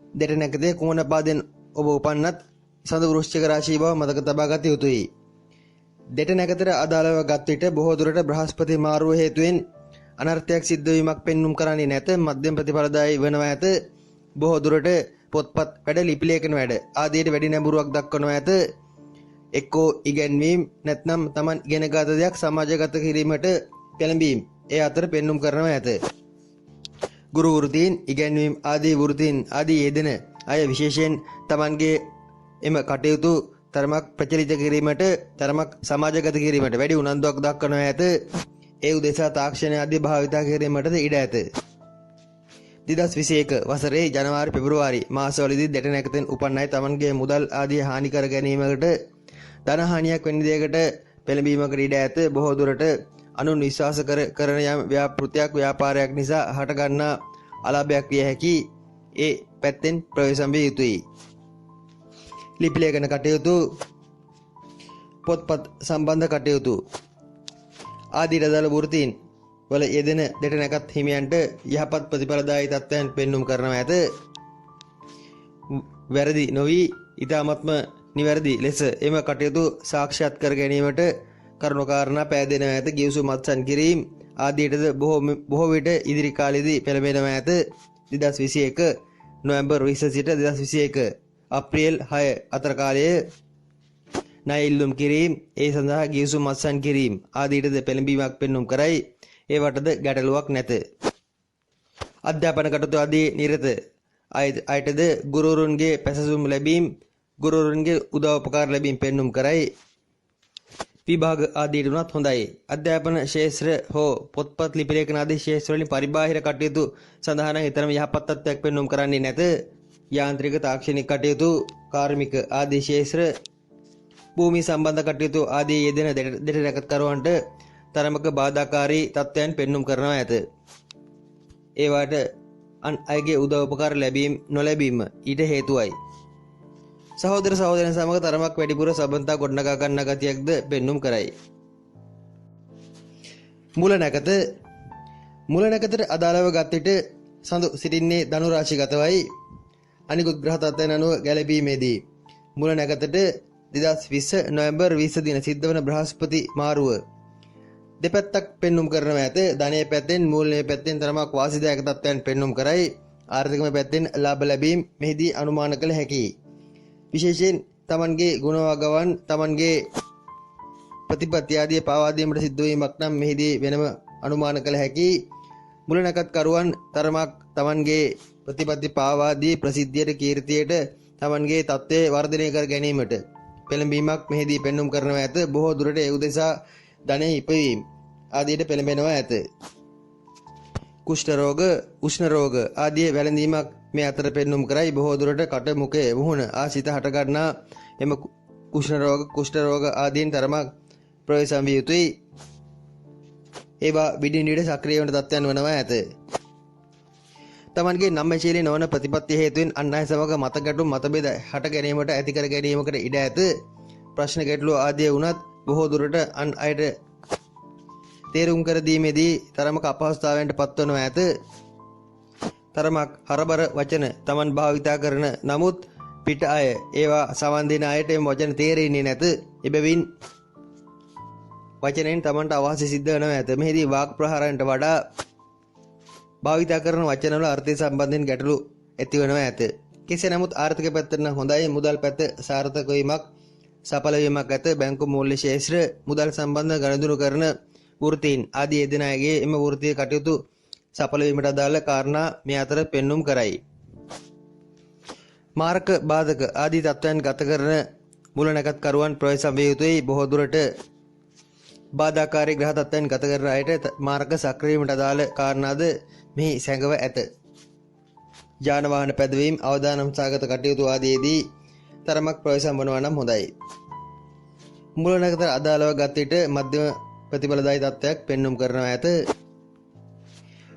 දෙට නැකතේ කුමන පාදෙන් ඔබ උපන්නත් සඳු වෘශ්චික රාශී බව මතක තබා ගත යුතුයි. දෙට නැකතට අදාළව ගත් විට බොහෝ දුරට බ්‍රහස්පති මාරුව හේතුවෙන් අනර්ථයක් සිද්ධ වීමක් පෙන්눔 කරන්නේ නැත. මධ්‍යම ප්‍රතිඵලදායී වෙනවා ඇත. බොහෝ දුරට පොත්පත් වැඩ, ලිපි ලේඛන වැඩ ආදීට වැඩි නැඹුරුවක් දක්වනවා ඇත. එක්කෝ ඉගැන්වීම නැත්නම් Taman ඉගෙනගත දෙයක් සමාජගත කිරීමට පෙළඹීම ඒ අතර පෙන්눔 කරනවා ඇත. ගුරු වෘත්තීන්, ඉගැන්වීම ආදී වෘත්තීන් ආදී යෙදෙන අය විශේෂයෙන් Tamanගේ එම කටයුතු තරමක් ප්‍රචලිත කිරීමට, තරමක් සමාජගත කිරීමට වැඩි උනන්දුවක් දක්වනවා ඇත. ඒ උදෙසා තාක්ෂණය ආදී භාවිතා කිරීමටද ඉඩ ඇත. 2021 වසරේ ජනවාරි පෙබරවාරි මාසවලදී දෙට නැකතෙන් උපන් අය Tamanගේ මුදල් ආදී හානි කර ගැනීමකට, ධන හානියක් වැනි දෙයකට පෙළඹීමකට ඉඩ ඇත. බොහෝ දුරට අනුන් විශ්වාස කරන යම් ව්‍යාපෘතියක්, ව්‍යාපාරයක් නිසා හටගන්නා අලාභයක් විය හැකි. ඒ පැත්තෙන් ප්‍රවේශම් විය යුතුයි. ලිපි ලේඛන කටයුතු, පොත්පත් සම්බන්ධ කටයුතු ආදී අදාළ වෘත්තීන් වල යෙදෙන දෙට නැකත් හිමියන්ට යහපත් ප්‍රතිඵලදායී තත්ත්වයන් පෙන්눔 කරනවා ඇත. වැරදි නොවි ඊ타මත්ම නිවැරදි ලෙස එම කටයුතු සාක්ෂාත් කර ගැනීමට කරුණාකාරණා පෑදෙනවා ඇත. ගිවිසුම් අත්සන් කිරීම ආදීටද බොහෝ විට ඉදිරි කාලයේදී පෙළඹෙනවා ඇත. 2021 නොවැම්බර් 20 සිට 2021 අප්‍රේල් 6 අතර කාලයේ ණය ඉල්ලුම් කිරීම, ඒ සඳහා ගිවිසුම් අත්සන් කිරීම ආදීටද පෙළඹීමක් පෙන්눔 කරයි. ඒවටද ගැටලුවක් නැත. අධ්‍යාපන කටයුතු ආදී නිරත අයටද ගුරුවරුන්ගේ පැසසුම් ලැබීම, ගුරුවරුන්ගේ උදව් උපකාර ලැබීම පෙන්눔 කරයි. විභාග ආදීට උනත් හොඳයි. අධ්‍යාපන ශාස්ත්‍ර හෝ පොත්පත් ලිපි ලේඛන ආදී ශාස්ත්‍ර වලින් පරිබාහිර කටයුතු සඳහා නම් ඊතරම් යහපත් තත්ත්වයක් පෙන්눔 කරන්නේ නැත. යාන්ත්‍රික, තාක්ෂණික කටයුතු, කාර්මික ආදී ශාස්ත්‍ර, භූමි සම්බන්ධ කටයුතු ආදී යෙදෙන දෙට නැකත් කරුවන්ට තරමක බාධාකාරී තත්ත්වයන් පෙන්눔 කරනවා ඇත. ඒවාට අන් අයගේ උදව් උපකාර ලැබීම නොලැබීම ඊට හේතුවයි. සහෝදර සහෝදරයන් සමග තරමක් වැඩිපුර සම්බන්ධතා ගොඩනගා ගන්න ගතියක්ද පෙන්눔 කරයි. මුල නැකතට අදාළව ගත් විට සඳු සිටින්නේ ධනු රාශිගතවයි. අනිකුත් ග්‍රහ තත්ත්වයන් අනුව ගැලපීමේදී මුල නැකතට 2020 නොවැම්බර් 20 දින සිද්ධ වන බ්‍රහස්පති මාරුව දෙපැත්තක් පෙන්눔 කරනවා ඇත. ධනයේ පැත්තෙන්, මූල්‍යයේ පැත්තෙන් තරමක් වාසිදායක තත්ත්වයන් පෙන්눔 කරයි. ආර්ථිකමය පැත්තෙන් ලාභ ලැබීම මෙහිදී අනුමාන කළ හැකියි. විශේෂයෙන් Tamanගේ ගුණවගවන්, Tamanගේ ප්‍රතිපත්ති ආදී පාවා දීමට සිද්ධ වීමක් නම් මෙහිදී වෙනම අනුමාන කළ හැකියි. මුල නැකත් කරුවන් තරමක් Tamanගේ ප්‍රතිපත්ති පාවා දී ප්‍රසිද්ධියට, කීර්තියට, Tamanගේ තත්ත්වය වර්ධනය කර ගැනීමට පෙළඹීමක් මෙහිදී පෙන්눔 කරනවා ඇත. බොහෝ දුරට ඒ උදෙසා ධනෙ ඉපවීම ආදීට පෙළඹෙනවා ඇත. කුෂ්ඨ රෝග, උෂ්ණ රෝග ආදී වැළඳීමක් මේ අතර පෙන්눔 කරයි. බොහෝ දුරට කට, මුඛය, මුහුණ ආසිත හට ගන්නා එම උෂ්ණ රෝග, කුෂ්ඨ රෝග ආදීන් තරමක් ප්‍රවේශම් විය යුතුයි. ඒවා විඩින් විඩ සක්‍රිය වන තත්ත්වයන් වනවා ඇත. Tamanගේ නම්‍යශීලී නොවන ප්‍රතිපත්ති හේතුවෙන් අන් අය සමග මත ගැටුම්, මතභේද හට ගැනීමට, ඇති කර ගැනීමකට ඉඩ ඇත. ප්‍රශ්න ගැටලු ආදී වුණත් බොහෝ දුරට අන් අයට තේරුම් කර දීමේදී තරමක අපහසුතාවයන්ට පත්වනවා ඇත. තරමක් හරබර වචන Taman භාවිතා කරන නමුත් පිට අය ඒවා සවන් දෙන අයට මේ වචන තේරෙන්නේ නැත. එබැවින් වචනෙන් Tamanට අවාසි සිද්ධ වෙනවා ඇත. මෙහිදී වාක් ප්‍රහාරයන්ට වඩා භාවිතා කරන වචනවල අර්ථය සම්බන්ධයෙන් ගැටලු ඇති වෙනවා ඇත. කෙසේ නමුත් ආර්ථික පැත්තට හොඳයි. මුදල් පැත්ත සාර්ථක වීමක් සඵල වීමක් ඇත. බැංකු මූල්‍ය ශේෂ්ත්‍ර මුදල් සම්බන්ධ ගනුදෙනු කරන වෘත්තීන් ආදී යෙදෙන අයගේ එම වෘත්තීය කටයුතු සඵල වීමට අදාළ කාරණා මේ අතර පෙන්눔 කරයි. මාරක බාධක ආදී තත්ත්වයන් ගත කරන මුල නැකත්කරුවන් ප්‍රවේශම් විය යුතුයි. බොහෝ දුරට බාධාකාරී ග්‍රහ තත්ත්වයන් ගත කරන අයට මාරක සක්‍රිය වීමට අදාළ කාරණාද මෙහි සැඟව ඇත. යාන වාහන පැදවීම අවදානම් සාගත කටයුතු ආදීදී තරමක් ප්‍රවේශම් වනවා නම් හොඳයි. මුල නැකත අදාළව ගත විට මධ්‍යම ප්‍රතිඵලදායී තත්ත්වයක් පෙන්눔 කරනවා ඇත.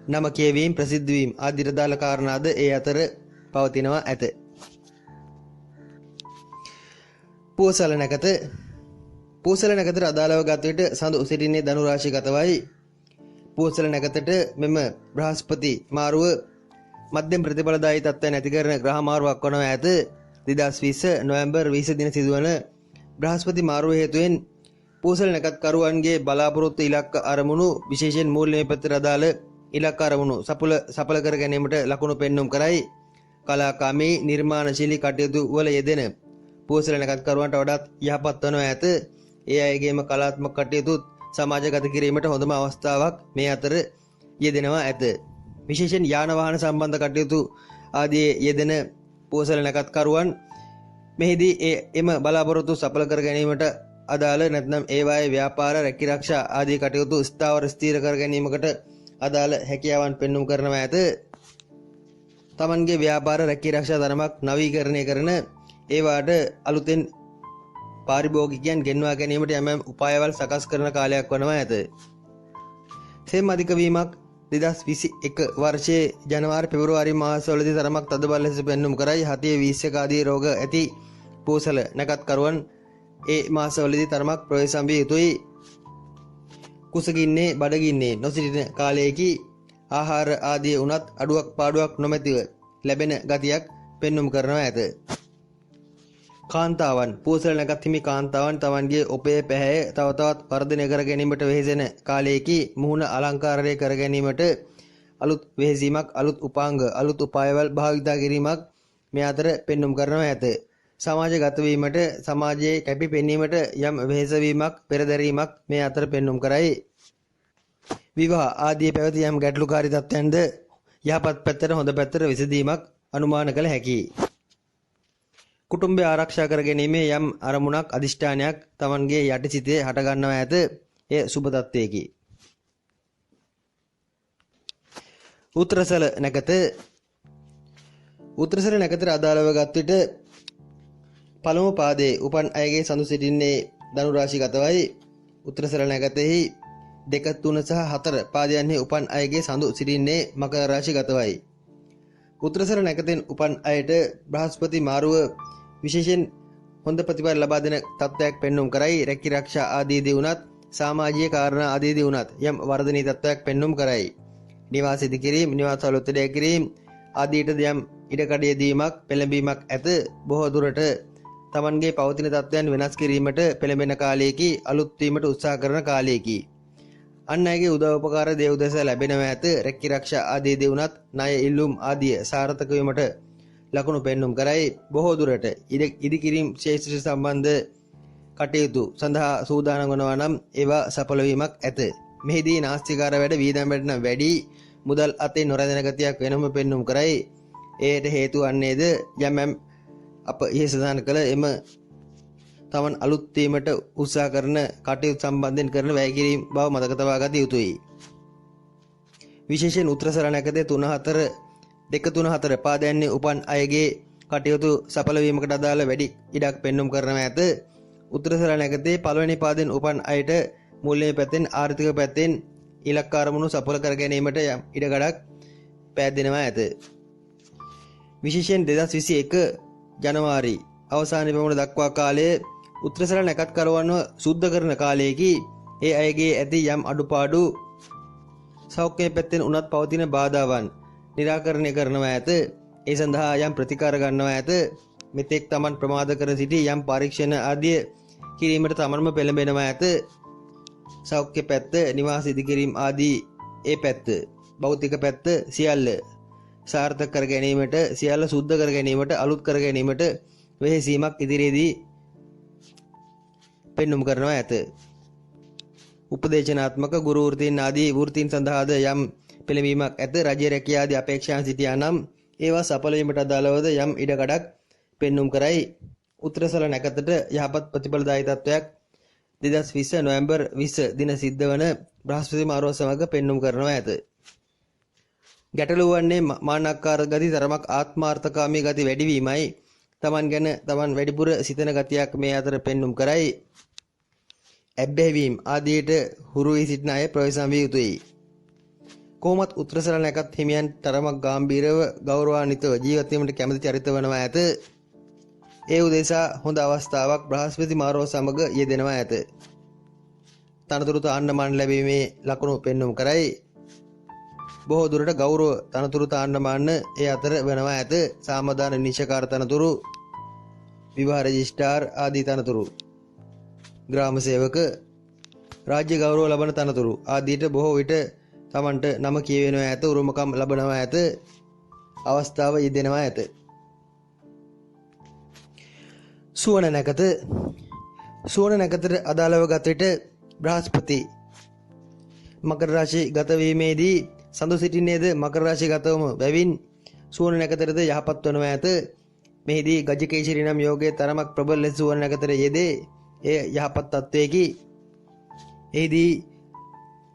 නම කියවීම ප්‍රසිද්ධ වීම ආදී අදාළ කාරණාද ඒ අතර පවතිනවා ඇත. පූසල නැකත අදාළව ගත විට සඳු සිටින්නේ ධනු රාශිගතවයි. පූසල නැකතට මෙම බ්‍රහස්පති මාරුව මධ්‍යම ප්‍රතිඵලදායී තත්ත්වයන් ඇති කරන ග්‍රහ මාරුවක් වනවා ඇත. 2020 නොවැම්බර් 20 දින සිදුවන බ්‍රහස්පති මාරුව හේතුවෙන් පූසල නැකත්කරුවන්ගේ බලාපොරොත්තු ඉලක්ක අරමුණු විශේෂයෙන් මූල්‍ය පැත්තට අදාළ ඉලක්ක අරමුණු සඵල කර ගැනීමට ලකුණු පෙන්눔 කරයි. කලාකාමී නිර්මාණශීලී කටයුතු වල යෙදෙන පූසල නැකත්කරුවන්ට වඩාත් යහපත් වනු ඇත. ඒ අයගේම කලාත්මක කටයුතු සමාජගත කිරීමට හොඳම අවස්ථාවක් මේ අතර යෙදෙනවා ඇත. විශේෂයෙන් යාන වාහන සම්බන්ධ කටයුතු ආදී යෙදෙන පූසල නැකත්කරුවන් මෙහිදී එම බලාපොරොත්තු සඵල කර ගැනීමට අදාළ නැත්නම් ඒවායේ ව්‍යාපාර රැකිරක්ෂා ආදී කටයුතු ස්ථාවර ස්ථීර කර ගැනීමකට අදාළ හැකියාවන් පෙන්눔 කරනවා ඇත. තමන්ගේ ව්‍යාපාර රැකිරක්ෂා ධර්මයක් නවීකරණය කරන ඒවාට අලුතෙන් පාරිභෝගිකයන් ගෙන්වා ගැනීමට යම් උපායවල් සකස් කරන කාලයක් වනවා ඇත. සෙම් අධික වීමක් 2021 වර්ෂයේ ජනවාරි පෙබරවාරි මාසවලදී තරමක් තදබල ලෙස පෙන්눔 කරයි. හතිය වීස්යක ආදී රෝග ඇති පූසල නැකත්කරුවන් ඒ මාසවලදී තරමක් ප්‍රවේශම් විය යුතුයි. කුසගින්නේ බඩගින්නේ නොසිටින කාලයේදී ආහාර ආදී උනත් අඩුවක් පාඩුවක් නොමැතිව ලැබෙන ගතියක් පෙන්눔 කරනවා ඇත. කාන්තාවන් පූසල නැකත් හිමි කාන්තාවන් තමන්ගේ ඔපේ පැහැය තව තවත් වර්ධනය කර ගැනීමට වෙහෙසෙන කාලයේදී මුහුණ අලංකාරය කර ගැනීමට අලුත් වෙහෙසීමක් අලුත් උපාංග අලුත් උපායවල් භාවිතා කිරීමක් මේ අතර පෙන්눔 කරනවා ඇත. සමාජගත වීමට සමාජයේ කැපි පෙනීමට යම් වෙහෙසවීමක් පෙරදැරීමක් මේ අතර පෙන්눔 කරයි. විවාහ ආදී පැවති යම් ගැටලුකාරී තත්ත්වයන්ද යහපත් පැත්තට හොඳ පැත්තට විසඳීමක් අනුමාන කළ හැකියි. කුටුම්බය ආරක්ෂා කර ගැනීමේ යම් අරමුණක් අදිෂ්ඨානයක් තමන්ගේ යටිසිතේ හට ගන්නවා ඇත. එය සුබ තත්ත්වයකි. උත්තරසල නැකතට අදාළව ගත් විට පළමු පාදයේ උපන් අයගේ සඳු සිටින්නේ ධනු රාශිගතවයි. උත්තරසල නැකතෙහි 2, 3 සහ 4 පාදයන්හි උපන් අයගේ සඳු සිටින්නේ මකර රාශිගතවයි. උත්තරසල නැකතෙන් උපන් අයට බ්‍රහස්පති මාරුව විශේෂයෙන් හොඳ ප්‍රතිඵල ලබා දෙන තත්ත්වයක් පෙන්눔 කරයි. රැකිරක්ෂා ආදීදී වුණත් සමාජීය කාරණා ආදීදී වුණත් යම් වර්ධනීය තත්ත්වයක් පෙන්눔 කරයි. නිවාස ඉදි කිරීම, නිවාස අලුත් කිරීම ආදීට යම් ඉඩකඩ යෙදීමක් පෙළඹීමක් ඇත. බොහෝ දුරට තමන්ගේ පවතින තත්ත්වයන් වෙනස් කිරීමට පෙළඹෙන කාලයේදී අලුත් වීමට උත්සාහ කරන කාලයේදී අන් අයගේ උදව් උපකාර දේ උදෙස ලැබෙනවා ඇත. රැකිරක්ෂා ආදීදී වුණත් ණය ඉල්ලුම් ආදී සාර්ථක වීමට ලකුණු පෙන්눔 කරයි. බොහෝ දුරට ඉදිකිරීම ශේෂ්ත්‍ර සම්බන්ධ කටයුතු සඳහා සූදානම් වනවා නම් ඒවා සඵල වීමක් ඇත. මෙහිදී නාස්තිකාර වැඩ වීදම් වැඩ වැඩි මුදල් අතේ නොරැඳෙන ගතියක් වෙනම පෙන්눔 කරයි. එයට හේතු වන්නේද යම් අප ඉහි සඳහන් කළ එම තමන් අලුත් වීමට උත්සාහ කරන කටයුතු සම්බන්ධයෙන් කරන වැය කිරීම බව මතක තබා ගත යුතුයි. විශේෂයෙන් උත්තරසල නැකතේ 2, 4 පාදයන්හි උපන් අයගේ කටයුතු සඵල වීමකට අදාළ වැඩි ඉඩක් පෙන්눔 කරනවා ඇත. උත්තරසල නැකතේ පළවෙනි පාදයෙන් උපන් අයට මූල්‍ය පැත්තෙන් ආර්ථික පැත්තෙන් ඉලක්ක අරමුණු සඵල කර ගැනීමට ඉඩකඩක් පෑදෙනවා ඇත. විශේෂයෙන් 2021 ජනවාරි අවසානයේ පමණ දක්වා කාලයේ උත්තරසල නැකත්කරුවන්ව සුද්ධ කරන කාලයේදී ඒ අයගේ ඇති යම් අඩුපාඩු සෞඛ්‍ය පැත්තෙන් උනත් පවතින බාධාවන් निराकरණය කරනවා ඇත. ඒ සඳහා යම් ප්‍රතිකාර ගන්නවා ඇත. මෙතෙක් තමන් ප්‍රමාද කර සිටි යම් පරීක්ෂණ ආදී කිරීමට තමන්ම පෙළඹෙනවා ඇත. සෞඛ්‍ය පැත්ත, නිවාස ඉදිකිරීම ආදී ඒ පැත්ත, භෞතික පැත්ත සියල්ල සාර්ථක කර ගැනීමට, සියල්ල සුද්ධ කර ගැනීමට, අලුත් කර ගැනීමට වෙහෙසීමක් ඉදිරියේදී පෙන්눔 කරනවා ඇත. උපදේශනාත්මක ගුරු වෘත්තීන් ආදී වෘත්තීන් සඳහාද යම් පෙළඹීමක් ඇත. රජයේ රැකියා ආදී අපේක්ෂාන් සිටියා නම් ඒවා සඵල වීමට අදාළවද යම් ඉඩකඩක් පෙන්눔 කරයි. උත්තරසල නැකතට යහපත් ප්‍රතිඵලදායී තත්වයක් 2020 නොවැම්බර් 20 දින සිද්ධ වන බ්‍රහස්පති මාරුව සමග පෙන්눔 කරනවා ඇත. ගැටලුව වන්නේ මානක්කාර ගති තරමක් ආත්මාර්ථකාමී ගති වැඩිවීමයි. තමන් ගැන තමන් වැඩිපුර සිතන ගතියක් මේ අතර පෙන්눔 කරයි. ඇබ්බැහිවීම ආදියට හුරු වී සිටින අය ප්‍රවේශම් විය යුතුයි. කොහොමත් උත්තරසල නැකත් හිමියන් තරමක් ගාම්භීරව ගෞරවාන්විතව ජීවත් වීමට කැමැති චරිත වනවා ඇත. ඒ උදෙසා හොඳ අවස්ථාවක් බ්‍රහස්පති මාරුව සමග යෙදෙනවා ඇත. තනතුරු තාන්නමාන ලැබීමේ ලකුණු පෙන්눔 කරයි. බොහෝ දුරට ගෞරව තනතුරු තාන්නමාන ඒ අතර වෙනවා ඇත. සාමදාන නිශ්චකාර තනතුරු, විවාහ රෙජිස්ට්‍රාර් ආදී තනතුරු, ග්‍රාම සේවක, රාජ්‍ය ගෞරව ලබන තනතුරු ආදීට බොහෝ විට තමන්ට නම කියවෙනවා ඇත. උරුමකම් ලබනවා ඇත. අවස්ථාව යෙදෙනවා ඇත. සුවන නැකත නැකතට අදාළව ගත විට බ්‍රහස්පති මකර රාශි ගත වීමේදී සඳු සිටින්නේද මකර රාශි ගතවම බැවින් සුවන නැකතරද යහපත් වනවා ඇත. මෙහිදී ගජකේශරී නම් යෝගයේ තරමක් ප්‍රබල ලෙස සුවන නැකතර යෙදේ. එය යහපත් තත්වයකි. එහිදී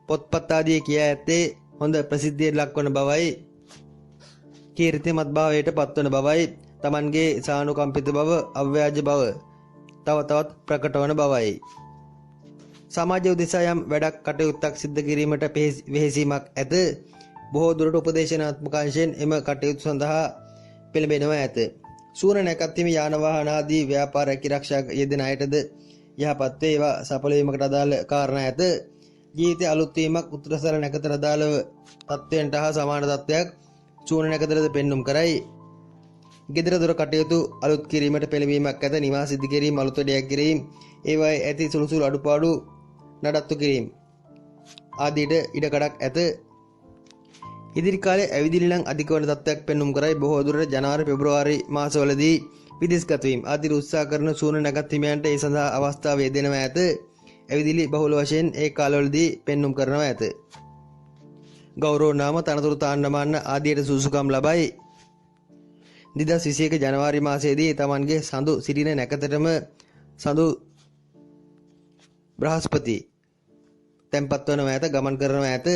පොත්පත් ආදී කියා ඇත්තේ හොඳ ප්‍රසිද්ධියට ලක්වන බවයි, කීර්තිමත් භාවයට පත්වන බවයි, තමන්ගේ සානුකම්පිත බව, අව්‍යාජ බව තව තවත් ප්‍රකට වන බවයි. සමාජ උදෙසා යම් වැඩක් කටයුත්තක් සිද්ධ කිරීමට වෙහෙසීමක් ඇත. බොහෝ දුරට උපදේශනාත්මක අංශයෙන් එම කටයුතු සඳහා පෙළඹෙනවා ඇත. සූන නැකත් හිමි යාන වාහන ආදී ව්‍යාපාර රැකිරක්ෂා යෙදෙන අයටද යහපත් වේ. ඒවා සඵල වීමකට අදාළ කාරණා ඇත. ජීවිතයේ අලුත් වීමක් උත්තරසල නැකතට අදාළව තත්වයන්ට හා සමාන තත්වයක් සූන නැකතරද පෙන්눔 කරයි. ගෙදර දොර කටයුතු අලුත් කිරීමට පෙළඹීමක් ඇත. නිවාස සිද්ධ කිරීම, අලුත් වැඩයක් කිරීම, ඒවායේ ඇති සුළු සුළු අඩුපාඩු නඩත්තු කිරීම ආදීට ඉඩකඩක් ඇත. ඉදිරි කාලයේ ඇවිදිලි නම් අධික වන තත්ත්වයක් පෙන්눔 කරයි. බොහෝ දුරට ජනවාරි පෙබරවාරි මාසවලදී විදේශගත වීම ආදී උත්සාහ කරන සූන නැකත් හිමියන්ට ඒ සඳහා අවස්ථාව යෙදෙනවා ඇත. ඇවිදිලි බහුල වශයෙන් ඒ කාලවලදී පෙන්눔 කරනවා ඇත. ගෞරව නාම තනතුරු තාන්නමාන ආදියට සුසුකම් ලබයි. 2021 ජනවාරි මාසයේදී තමන්ගේ සඳු සිටින නැකතටම සඳු බ්‍රහස්පති තැන්පත් වනවා ඇත, ගමන් කරනවා ඇත.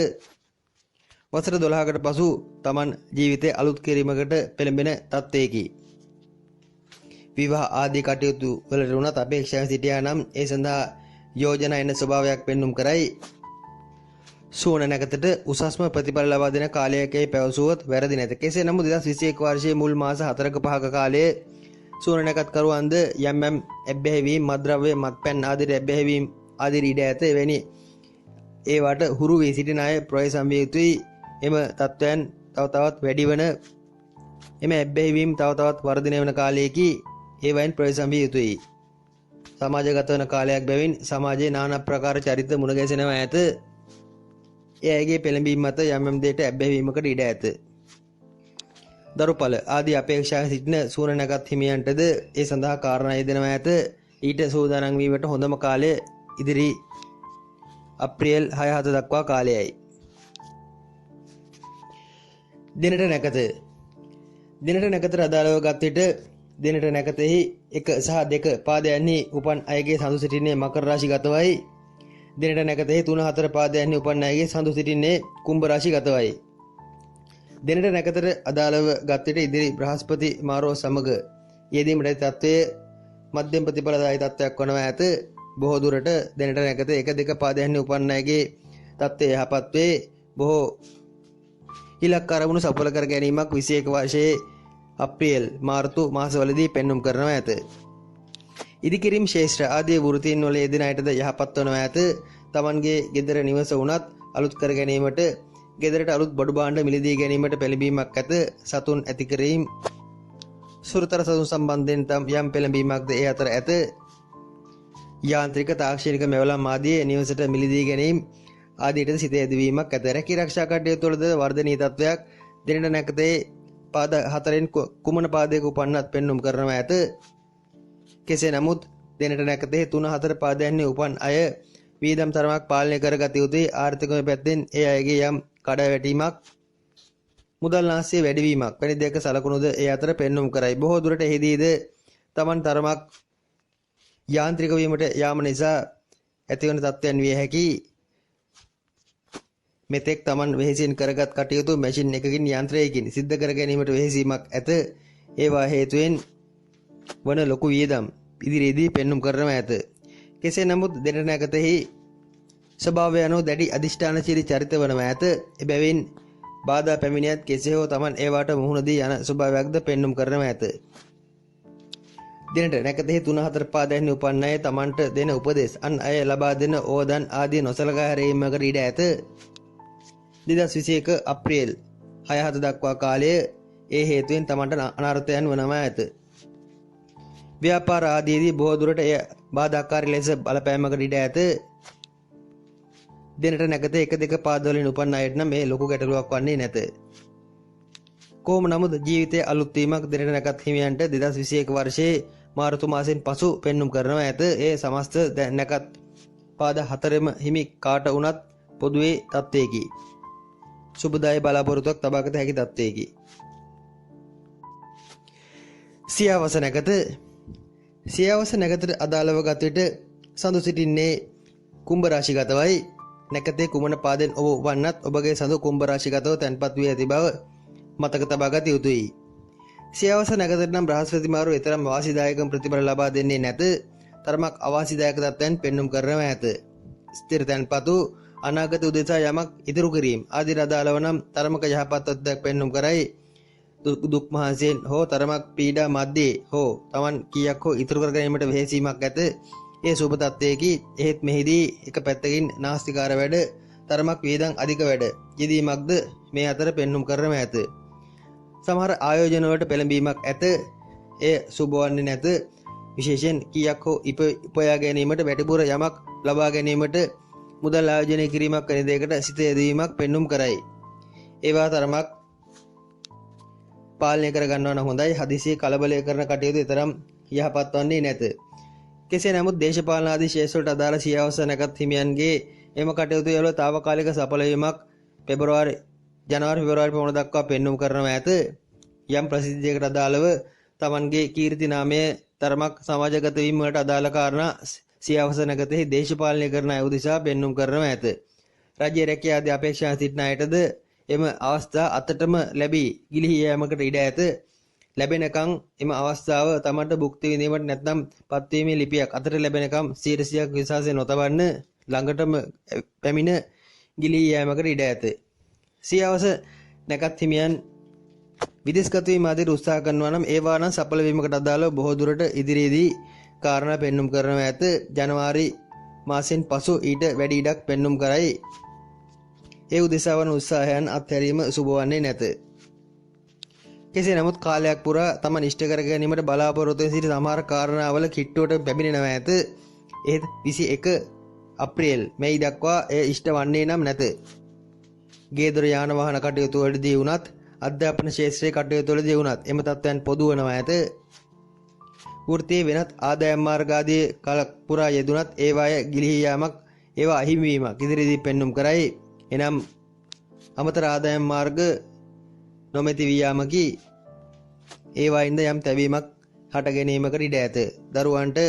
වසර 12කට පසු තමන් ජීවිතය අලුත් කිරීමකට පෙළඹෙන තත්ත්වයකි. විවාහ ආදී කටයුතු වලට උනත් අපේක්ෂාවෙන් සිටියා නම් ඒ සඳහා යෝජනා එන ස්වභාවයක් පෙන්눔 කරයි. සූන නැකතට උසස්ම ප්‍රතිඵල ලබා දෙන කාලයකයි පැවසුවොත් වැරදි නැත. කෙසේ නමුත් 2021 වර්ෂයේ මුල් මාස 4ක 5ක කාලයේ සූන නැකත් කරුවන්ද යම් යම් ඇබ්බැහිවීම, මත්ද්‍රව්‍ය, මත්පැන් ආදී ඇබ්බැහිවීම ආදී ඉඩ ඇත. එවැනි ඒවට හුරු වී සිටින අය ප්‍රවේශම් විය යුතුයි. එම තත්වයන් තව තවත් වැඩි වන, එම ඇබ්බැහිවීම තව තවත් වර්ධනය වන කාලයකි. ඒවයින් ප්‍රවේශම් විය යුතුයි. සමාජගත වන කාලයක් බැවින් සමාජයේ নানা ප්‍රකාර චරිත මුණ ගැසෙනවා ඇත. එයගේ පෙළඹීම මත යම් යම් දෙයට ඇබ්බැහිවීමකට ඉඩ ඇත. දරුඵල ආදී අපේක්ෂාවෙන් සිටින සූන නැකත් හිමියන්ටද ඒ සඳහා කාරණා යෙදෙනවා ඇත. ඊට සූදානම් වීමට හොඳම කාලය ඉදිරි අප්‍රේල් 6-7 දක්වා කාලයයි. දිනට නැකත නැකතට අදාළව ගත් විට දිනට නැකතෙහි 1 සහ 2 පාදයන්හි උපන් අයගේ සඳු සිටින්නේ මකර රාශි ගතවයි. දිනට නැකතෙහි 3-4 පාදයන්හි උපන් අයගේ සඳු සිටින්නේ කුම්භ රාශි ගතවයි. දිනට නැකතට අදාළව ගත් විට ඉදිරි බ්‍රහස්පති මාරුව සමග යෙදීමට තත්වයේ මධ්‍යම ප්‍රතිඵලදායී තත්වයක් වනවා ඇත. බොහෝ දුරට දිනට නැකත 1-2 පාදයන්හි උපන් අයගේ තත්වය යහපත් වේ. බොහෝ ඉලක්ක අරමුණු සඵල කර ගැනීමක් 21 වර්ෂයේ අප්‍රේල් මාර්තු මාසවලදී පෙන්눔 කරනවා ඇත. ඉදිකිරීම් ශේෂ්ත්‍ර ආදී වෘත්තීන් වල යෙදෙන අයටද යහපත් වනවා ඇත. තමන්ගේ ගෙදර නිවස වුණත් අලුත් කර ගැනීමට, ගෙදරට අලුත් බඩු භාණ්ඩ මිලදී ගැනීමට පෙළඹීමක් ඇත. සතුන් ඇති කිරීම, සුරතර සතුන් සම්බන්ධයෙන් යම් පෙළඹීමක්ද ඒ අතර ඇත. යාන්ත්‍රික, තාක්ෂණික මෙවලම් ආදී නිවසට මිලදී ගැනීම ආදීට සිත යෙදවීමක් ඇත. රැකිරක්ෂා කටයුතු වලද වර්ධනීය තත්වයක් දිනට නැකතේ පාද 4න් කුමන පාදයක උපන්නත් පෙන්눔 කරනවා ඇත. කෙසේ නමුත් දෙනට නැකතේ 3-4 පාදයන්හි උපන් අය වීදම් තරමක් පාලනය කරගත යුතුයි. ආර්ථිකමය පැත්තෙන් ඒ අයගේ යම් කඩවැටීමක් මුදල් නාස්තිය වැඩිවීමක් වැනි දෙක සලකුණුද ඒ අතර පෙන්눔 කරයි. බොහෝ දුරට එහිදීද Taman තරමක් යාන්ත්‍රික වීමට යාම නිසා ඇතිවන තත්ත්වයන් විය හැකි. මෙතෙක් Taman වෙහෙසින් කරගත් කටයුතු මැෂින් එකකින් යන්ත්‍රයකින් සිද්ධ කර ගැනීමට වෙහෙසීමක් ඇත. ඒවා හේතුවෙන් වන ලොකු වියදම් ඉදිරියේදී පෙන්눔 කරනව ඇත. කෙසේ නමුත් දෙනට නැකතෙහි ස්වභාවය අනුව දැඩි අධිෂ්ඨානශීලී චරිත වනව ඇත. එබැවින් බාධා පැමිණියත් කෙසේ හෝ Taman ඒවාට මුහුණ දී යන ස්වභාවයක්ද පෙන්눔 කරනව ඇත. දිනට නැකතෙහි 3-4 පාදයන්හි උපන් අය Tamanට දෙන උපදෙස් අන් අය ලබා දෙන ඕදන් ආදී නොසලකා හැරීමකට ඉඩ ඇත. 2021 අප්‍රේල් 6-7 දක්වා කාලය ඒ හේතුවෙන් Tamanට අනර්ථයන් වනවා ඇත. ව්‍යාපාර ආදීදී බොහෝ දුරට එය බාධාකාරී ලෙස බලපෑමකට ඉඩ ඇත. දිනට නැකතේ 1-2 පාදවලින් උපන් අයට නම් මේ ලොකු ගැටලුවක් වන්නේ නැත. කොහොම නමුත් ජීවිතයේ අලුත් වීමක් දිනට නැකත් හිමියන්ට 2021 වර්ෂයේ මාර්තු මාසයෙන් පසු පෙන්눔 කරනවා ඇත. ඒ සමස්ත නැකත් පාද 4ම හිමි කාට වුණත් පොදුවේ තත්ත්වයකි. සුබදායි බලාපොරොත්තුවක් තබාගත හැකි තත්ත්වයකි. සියවස නැකතට අදාළව ගත විට සඳු සිටින්නේ කුම්භ රාශිගතවයි. නැකතේ කුමන පාදෙන් ඔබ වන්නත් ඔබගේ සඳු කුම්භ රාශිගතව තැන්පත් වී ඇති බව මතක තබා ගත යුතුයි. සියවස නැකතට නම් බ්‍රහස්පති මාරු එතරම් වාසිදායක ප්‍රතිඵල ලබා දෙන්නේ නැත. තරමක් අවාසිදායක තත්ත්වයන් පෙන්눔 කරනව ඇත. ස්ථිර තැන්පතු අනාගත උදෙසා යමක් ඉදිරි කිරීම ආදී අදාළව නම් තරමක යහපත් තත්ත්වයක් පෙන්눔 කරයි. දුක් මහන්සියෙන් හෝ තරමක් පීඩා මැද්දේ හෝ Taman කීයක් හෝ ඉතුරු කර ගැනීමට වෙහෙසීමක් ඇත. ඒ සුබ තත්ත්වයේකි. එහෙත් මෙහිදී එක පැත්තකින් නාස්තිකාර වැඩ තරමක් වේදන් අධික වැඩ යෙදීමක්ද මේ අතර පෙන්눔 කරනව ඇත. සමහර ආයෝජන වලට පෙළඹීමක් ඇත. එය සුබ වන්නේ නැත. විශේෂයෙන් කීයක් හෝ උපයා ගැනීමට වැඩිපුර යමක් ලබා ගැනීමට මුදල් ආයෝජනය කිරීමක් වැනි දෙයකට සිත යෙදවීමක් පෙන්눔 කරයි. ඒවා තරමක් පාලනය කර ගන්නවා නම් හොඳයි. හදිසියේ කලබලය කරන කටයුතු තරම් යහපත් වන්නේ නැත. කෙසේ නමුත් දේශපාලන ආදී ශේෂ්ත්‍ර වලට අදාළ සියවස නැකත් හිමියන්ගේ එම කටයුතු වල తాවකාලික සඵල වීමක් ජනවාරි පෙබරවාරි පමණ දක්වා පෙන්눔 කරනවා ඇත. යම් ප්‍රසිද්ධියකට අදාළව Tamanගේ කීර්ති නාමය තරමක් සමාජගත වීම වලට අදාළ කාරණා සියවස නැකතෙහි දේශපාලනය කරන අය උදෙසා පෙන්눔 කරනවා ඇත. රජයේ රැකියා ආදී අපේක්ෂා සිටින අයටද එම අවස්ථා අතටම ලැබී ගිලිහි යෑමකට ඉඩ ඇත. ලැබෙනකම් එම අවස්ථාව Tamanට භුක්ති විඳීමට නැත්නම් පත්වීමේ ලිපියක් අතට ලැබෙනකම් 100% විශ්වාසය නොතබන්න ළඟටම පැමිණ ගිලිහි යෑමකට ඉඩ ඇත. සියවස නැකත් හිමියන් විදේශගත වීම ආදී උත්සාහ කරනවා නම් ඒවා නම් සඵල වීමකට අදාළව බොහෝ දුරට ඉදිරියේදී කාරණා පෙන්눔 කරනවා ඇත. ජනවාරි මාසෙන් පසු ඊට වැඩි ඉඩක් පෙන්눔 කරයි. ඒ උදෙසා වන උත්සාහයන් අත්හැරීම සුබ වන්නේ නැත. කෙසේ නමුත් කාලයක් පුරා Taman ඉෂ්ට කර ගැනීමට බලාපොරොත්තු වන සිට සමහර කාරණාවල කිට්ටුවට පැමිණෙනවා ඇත. ඒත් 21 අප්‍රේල් මැයි දක්වා එය ඉෂ්ට වන්නේ නම් නැත. ගේදොර යාන වාහන කටයුතු වලදී වුණත් අධ්‍යාපන ශාස්ත්‍රයේ කටයුතු වලදී වුණත් එම තත්ත්වයන් පොදු වනවා ඇත. වෘත්තීය වෙනත් ආදායම් මාර්ග ආදී කාලක් පුරා යෙදුණත් ඒවාය ගිලිහි යාමක් ඒවා අහිමි වීමක් ඉදිරියේදී පෙන්눔 කරයි. එනම් අමතර ආදායම් මාර්ග නොමැති වී යාමකි. ඒවායින්ද යම් තැවීමක් හට ගැනීමකට ඉඩ ඇත. දරුවන්ට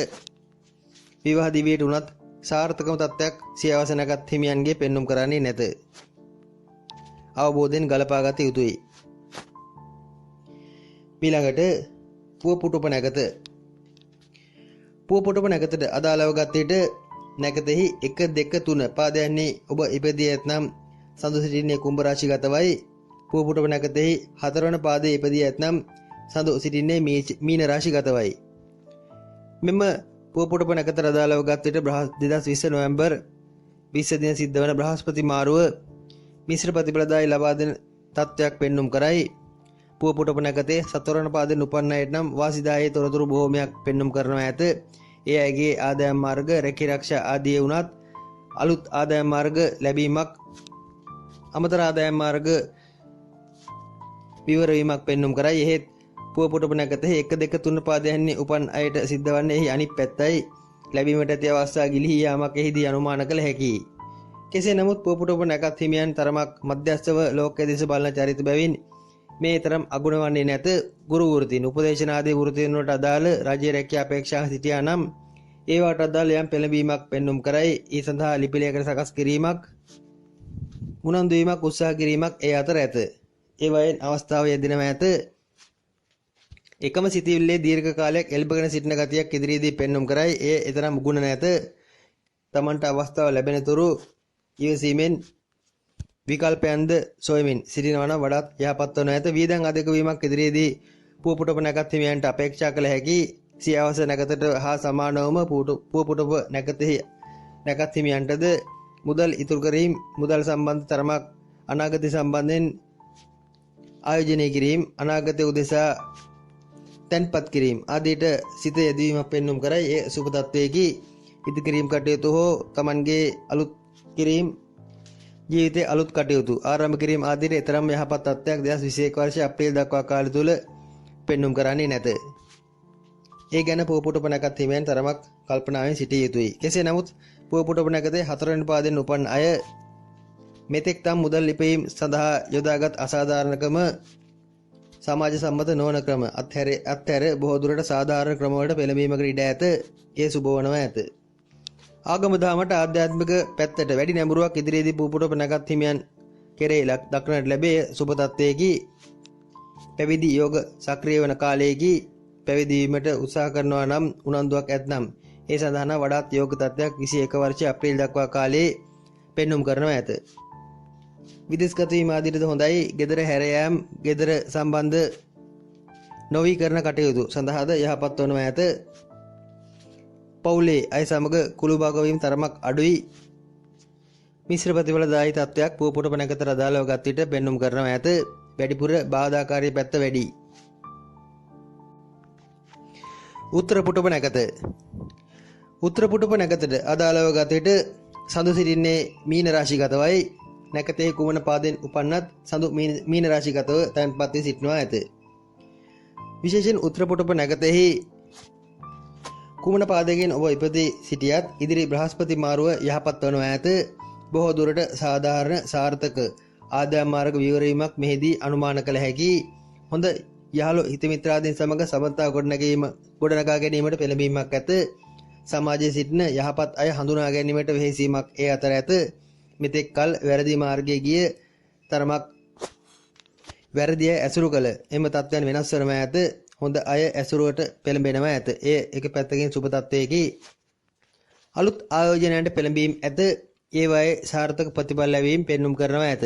විවාහ දිවියට උනත් සාර්ථකම තත්ත්වයක් සියවස නැකත් හිමියන්ගේ පෙන්눔 කරන්නේ නැත. අවබෝධයෙන් ගලපා ගත යුතුයි. ඊළඟට පුවපුටුප නැකත. පුවපුටුප නැකතට අදාළව ගත විට නැකතෙහි 1 2 3 පාදයන්හි ඔබ ඉපදී ඇතනම් සඳු සිටින්නේ කුම්භ රාශිගතවයි. පුවපුටුප නැකතෙහි 4 වන පාදයේ ඉපදී ඇතනම් සඳු සිටින්නේ මීන රාශිගතවයි. මෙම පුවපුටුප නැකතට අදාළව ගත විට 2020 නොවැම්බර් 20 දින සිද්ධ වන බ්‍රහස්පති මාරුව මිශ්‍ර ප්‍රතිඵලදායි ලබා දෙන තත්ත්වයක් පෙන්눔 කරයි. පුවපුටුප නැකතේ 4 වන පාදයෙන් උපන් අයට නම් වාසිදායී තොරතුරු බොහෝමයක් පෙන්눔 කරනවා ඇත. ඒ අයගේ ආදායම් මාර්ග රැකී ආරක්ෂා ආදී වුණත් අලුත් ආදායම් මාර්ග ලැබීමක් අමතර ආදායම් මාර්ග විවර වීමක් පෙන්눔 කරයි. එහෙත් පුවපුටුප නැකතේ 1 2 3 පාදයන්හි උපන් අයට සිද්ධ වන්නේ එහි අනිත් පැත්තයි. ලැබීමට ඇති අවස්ථා ගිලිහී යාමක් එහිදී අනුමාන කළ හැකියි. කෙසේ නමුත් පුවපුටුප නැකත් හිමියන් තරමක් මධ්‍යස්ථව ලෝකයේ දෙස බලන චරිත බැවින් මේ තරම් අගුණ වන්නේ නැත. ගුරු වෘත්තීන් උපදේශන ආදී වෘත්තීන් වලට අදාළ රාජ්‍ය රැකියා අපේක්ෂා සිටියා නම් ඒවට අදාළ යම් පෙළඹීමක් පෙන්눔 කරයි. ඒ සඳහා ලිපි ලේඛන සකස් කිරීමක් උනන්දු වීමක් උත්සාහ කිරීමක් ඒ අතර ඇත. ඒ වයින් අවස්ථාව යෙදෙනව ඇත. එකම සිතිවිල්ලේ දීර්ඝ කාලයක් එල්බගෙන සිටින ගතියක් ඉදිරියේදී පෙන්눔 කරයි. ඒ ඊතරම් ගුණ නැත. තමන්ට අවස්ථාව ලැබෙන තුරු ඊවසීමෙන් විකල්පයන්ද සොයමින් සිටිනවා නම් වඩාත් යහපත් වනු ඇත. වීදන් අධික වීමක් ඉදිරියේදී පුවපුටුප නැකත් හිමියන්ට අපේක්ෂා කළ හැකි සියවස නැකතට හා සමානවම පුවපුටුප නැකත් හිමියන්ටද මුදල් ඉතුරු කිරීම, මුදල් සම්බන්ධ තරමක් අනාගතය සම්බන්ධයෙන් ආයෝජනය කිරීම, අනාගතය උදෙසා තැන්පත් කිරීම ආදීට සිත යෙදවීමක් පෙන්눔 කරයි. ඒ සුබ තත්වයේකි ඉදිකිරීම කටයුතු හෝ තමන්ගේ අලුත් කිරීම ජීවිතයේ අලුත් කටයුතු ආරම්භ කිරීම ආදීට තරම් යහපත් තත්ත්වයක් 2021 වර්ෂයේ අප්‍රේල් දක්වා කාලය තුල පෙන්눔 කරන්නේ නැත. ඒ ගැන පුවපුටුප නැකත් හිමියන් තරමක් කල්පනාවෙන් සිටිය යුතුයි. කෙසේ නමුත් පුවපුටුප නැකතේ 4 වෙනි පාදයෙන් උපන් අය මෙතෙක් තම මුදල් ලිපීම සඳහා යොදාගත් අසාධාරණකම සමාජ සම්මත නොවන ක්‍රම අත්හැර බොහෝ දුරට සාධාරණ ක්‍රම වලට පෙළඹීමකට ඉඩ ඇත. ඒ සුබ වනවා ඇත. ආගම දහමට ආධ්‍යාත්මික පැත්තට වැඩි නැඹුරුවක් ඉදිරියේදී පුවපුටුප නැකත් හිමියන් කෙරෙහි දක්නට ලැබේ. සුබ තත්ත්වයේකි පැවිදි යෝග සක්‍රිය වන කාලයේකි පැවිදි වීමට උත්සාහ කරනවා නම් උනන්දුවක් ඇතනම් ඒ සඳහා වඩාත් යෝග තත්ත්වයක් 21 වර්ෂයේ අප්‍රේල් දක්වා කාලයේ පෙන්눔 කරනවා ඇත. විදේශගත වීම ආදීටද හොඳයි. ගෙදර හැර යාම, ගෙදර සම්බන්ධ නොවි කරන කටයුතු සඳහාද යහපත් වනවා ඇත. පවුලේ අය සමග කුළුභාග වීම තරමක් අඩුයි. මිශ්‍ර ප්‍රතිඵලදායී තත්ත්වයක් පුවපුටුප නැකතට අදාළව ගත් විට පෙන්눔 කරනවා ඇත. වැඩිපුර බාධාකාරී පැත්ත වැඩි. උත්තර පුටුප නැකත නැකතට අදාළව ගත විට සඳු සිටින්නේ මීන රාශිගතවයි. නැකතේ කුමන පාදයෙන් උපන්නත් සඳු මීන රාශිගතව තැන්පත් වී සිටිනවා ඇත. විශේෂයෙන් උත්තර පුටුප නැකතෙහි කුමන පාදයෙන් ඔබ ඉපදී සිටියත් ඉදිරි බ්‍රහස්පති මාරුව යහපත් වනු ඇත. බොහෝ දුරට සාධාරණ සාර්ථක ආදායම් මාර්ග විවරීමක් මෙහිදී අනුමාන කළ හැකි. හොඳ යහළු හිත මිත්‍රාදීන් සමග සමතාව ගොඩනගා ගැනීමට පෙළඹීමක් ඇත. සමාජයේ සිටින යහපත් අය හඳුනා ගැනීමට වෙහෙසීමක් ඒ අතර ඇත. මෙතෙක් කල වැරදි මාර්ගයේ ගිය තරමක් වැරදි අය ඇසුරු කළ එම තත්ත්වයන් වෙනස් වනවා ඇත. හොඳ අය ඇසුරුවට පෙළඹෙනවා ඇත. ඒ එක පැත්තකින් සුබ තත්ත්වයකි. අලුත් ආයෝජනයන්ට පෙළඹීම් ඇත. ඒවායේ සාර්ථක ප්‍රතිඵල ලැබීම පෙන්눔 කරනවා ඇත.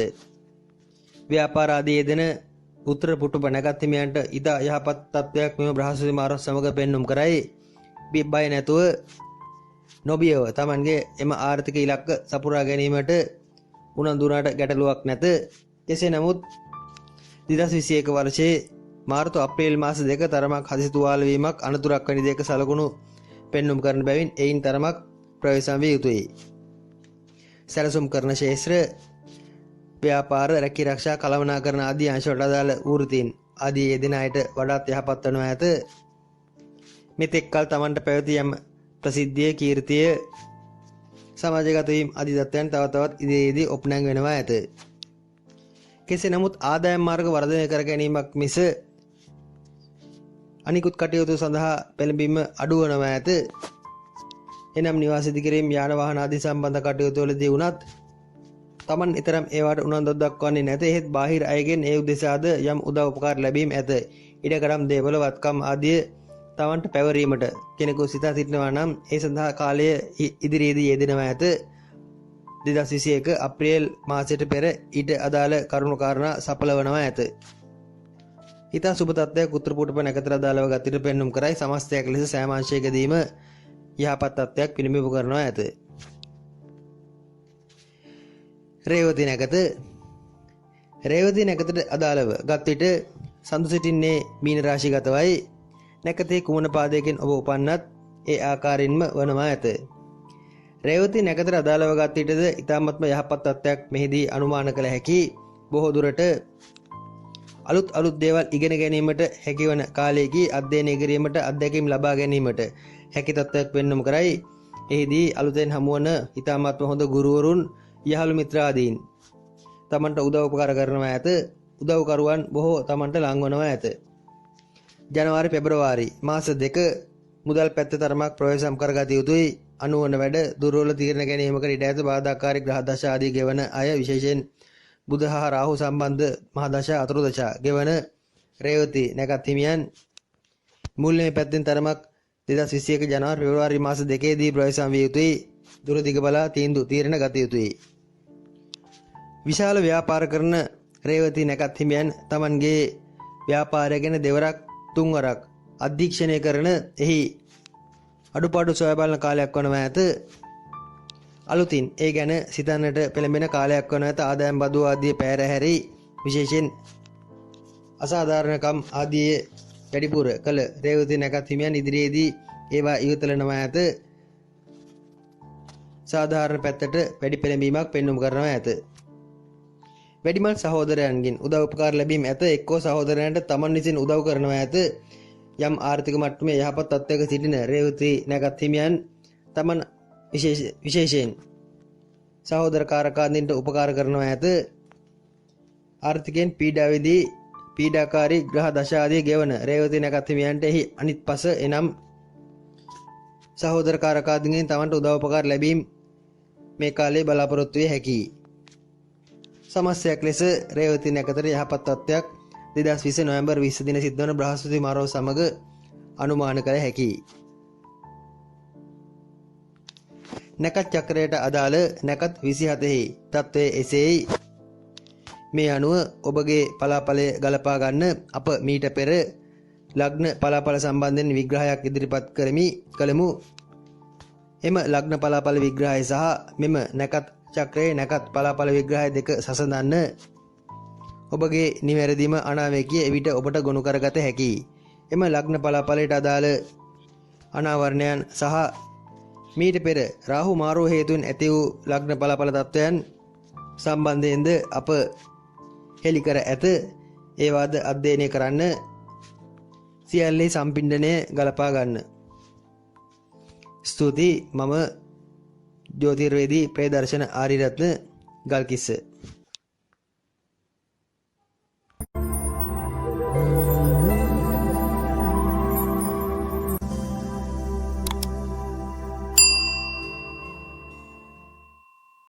ව්‍යාපාර ආදී යෙදෙන උත්තර පුටුප නැකත් හිමියන්ට ඉතා යහපත් තත්ත්වයක් මෙම බ්‍රහස්පති මාරුව සමග පෙන්눔 කරයි. බය නැතුව නොබියව තමන්ගේ එම ආර්ථික ඉලක්ක සපුරා ගැනීමට උනන්දු වුණාට ගැටලුවක් නැත. කෙසේ නමුත් 2021 වර්ෂයේ මාර්තු අප්‍රේල් මාස දෙක තරමක් හදිසි තුවාල වීමක් අනතුරක් වැනි දෙයක සලකුණු පෙන්눔 කරන බැවින් එයින් තරමක් ප්‍රවේශම් විය යුතුයි. සැලසුම් කරන ශේෂ්ත්‍ර ව්‍යාපාර රැකී ආරක්ෂා කළමනාකරණ ආදී අංශවලට අදාළ වෘත්තීන් ආදී යෙදෙන අයට වඩාත් යහපත් වනු ඇත. මෙතෙක් කල තමන්ට පැවති යම් ප්‍රසිද්ධිය, කීර්තිය, සමාජගත වීම ආදී තත්ත්වයන් තව තවත් ඉදිරියේදී ඔප්නැං වෙනවා ඇත. කෙසේ නමුත් ආදායම් මාර්ග වර්ධනය කර ගැනීමක් මිස අනිකුත් කටයුතු සඳහා පෙළඹීම අඩු වනවා ඇත. එනම් නිවාස ඉදිකිරීම, යාන වාහන ආදී සම්බන්ධ කටයුතු වලදී වුණත් තමන් ඊතරම් ඒවට උනන්දුවක් දක්වන්නේ නැත. එහෙත් බාහිර අයගෙන් ඒ උදෙසාද යම් උදව් උපකාර ලැබීම ඇත. ඉඩකඩම් දේපල වත්කම් ආදී තමන්ට පැවරීමට කෙනෙකු සිතා සිටිනවා නම් ඒ සඳහා කාලය ඉදිරියේදී යෙදෙනවා ඇත. 2021 අප්‍රේල් මාසයට පෙර ඊට අදාළ කරුණු කාරණා සඵල වනවා ඇත. ඊතා සුබ තත්ත්වයක් උත්තර පුටුප නැකතට අදාළව ගතිට පෙන්눔 කරයි. සමස්තයක් ලෙස සෑම අංශයකදීම යහපත් තත්ත්වයක් පිළිඹු කරනවා ඇත. රේවති නැකතට අදාළව ගත් විට සඳු සිටින්නේ මීන රාශිගතවයි. නැකතේ කුමන පාදයකින් ඔබ උපන්නත් ඒ ආකාරයෙන්ම වනවා ඇත. රේවති නැකතට අදාළව ගත් විටද ඉතාමත්ම යහපත් තත්ත්වයක් මෙහිදී අනුමාන කළ හැකි. බොහෝ දුරට අලුත් දේවල් ඉගෙන ගැනීමට හැකිවන කාලයේදී අධ්‍යයනය කිරීමට, අත්දැකීම් ලබා ගැනීමට හැකි තත්ත්වයක් පෙන්වුම් කරයි. එහිදී අලුතෙන් හමුවන ඉතාමත්ම හොඳ ගුරුවරුන් යහළු මිත්‍රාදීන් තමන්ට උදව් උපකාර කරනවා ඇත. උදව්කරුවන් බොහෝ තමන්ට ලංවනවා ඇත. ජනවාරි පෙබරවාරි මාස දෙක මුදල් පැත්ත තරමක් ප්‍රවේශම් කරගත යුතුයි. අනුවන වැඩ දුර්වල තීරණ ගැනීමකට ඉඩ ඇත. බාධාකාරී ග්‍රහ දශා ආදී ගෙවන අය විශේෂයෙන් බුධ හා රාහු සම්බන්ධ මහ දශා අතුරු දශා ගෙවන රේවති නැකත් හිමියන් මුල්‍යමය පැත්තෙන් තරමක් 2021 ජනවාරි පෙබරවාරි මාස දෙකේදී ප්‍රවේශම් විය යුතුයි. දුර දිග බලා තීරණ ගත යුතුයි. විශාල ව්‍යාපාර කරන රේවති නැකත් හිමියන් තමන්ගේ ව්‍යාපාරය ගැන දෙවරක් තුන්වරක් අධීක්ෂණය කරන එහි අඩුපාඩු සොයා බලන කාලයක් වනවා ඇත. අලුතින් ඒ ගැන සිතන්නට පෙළඹෙන කාලයක් වන ඇත. ආදායම් බදු ආදී පැහැරහැරි විශේෂයෙන් අසාධාරණකම් ආදී වැඩිපුර කළ රේවති නැකත් හිමියන් ඉදිරියේදී ඒවා ඉවතලනවා ඇත. සාධාරණ පැත්තට වැඩි පෙළඹීමක් පෙන්වුම් කරනවා ඇත. වැඩිමල් සහෝදරයන්ගෙන් උදව් උපකාර ලැබීම ඇත. එක්කෝ සහෝදරයන්ට තමන් විසින් උදව් කරනවා ඇත. යම් ආර්ථික මට්ටමේ යහපත් තත්ත්වයක සිටින රේවති නැකත් හිමියන් තමන් විශේෂයෙන් සහෝදර කාරකාදීන්ට උපකාර කරනවා ඇත. ආර්ථිකයෙන් පීඩාවේදී පීඩාකාරී ග්‍රහ දශා ආදී ගෙවන රේවති නැකත් හිමියන්ට එහි අනිත් පස එනම් සහෝදර කාරකාදීන්ගෙන් තමන්ට උදව් උපකාර ලැබීම මේ කාලේ බලාපොරොත්තු විය හැකියි. සමස්තයක් ලෙස රේවති නැකතට යහපත් තත්ත්වයක් 2020 නොවැම්බර් 20 දින සිද්ධ වන බ්‍රහස්පති මාරව සමග අනුමාන කළ හැකියි. නැකත් චක්‍රයට අදාළ නැකත් 27හි තත්ත්වය එසේයි. මේ අනුව ඔබගේ පලාපලය ගලපා ගන්න අප මීට පෙර ලග්න පලාපල සම්බන්ධයෙන් විග්‍රහයක් ඉදිරිපත් කළෙමු. එම ලග්න පලාපල විග්‍රහය සහ මෙම නැකත් චක්‍රයේ නැකත් පලාපල විග්‍රහය දෙක සසඳන්න ඔබගේ නිවැරදිම අනාවැකිය එවිට ඔබට ගොනු කරගත හැකියි. එම ලග්න පලාපලයට අදාළ අනාවරණයන් සහ මීට පෙර රාහු මාරු හේතුවෙන් ඇති වූ ලග්න පලාපල තත්ත්වයන් සම්බන්ධයෙන්ද අප හෙළි කර ඇත. ඒවාද අධ්‍යයනය කරන්න. සියල්ලේ සම්පිණ්ඩනය ගලපා ගන්න. ස්තුතියි. මම ජ්‍යොතිර්වේදී ප්‍රේදර්ශන ආරියරත්න ගල්කිස්ස.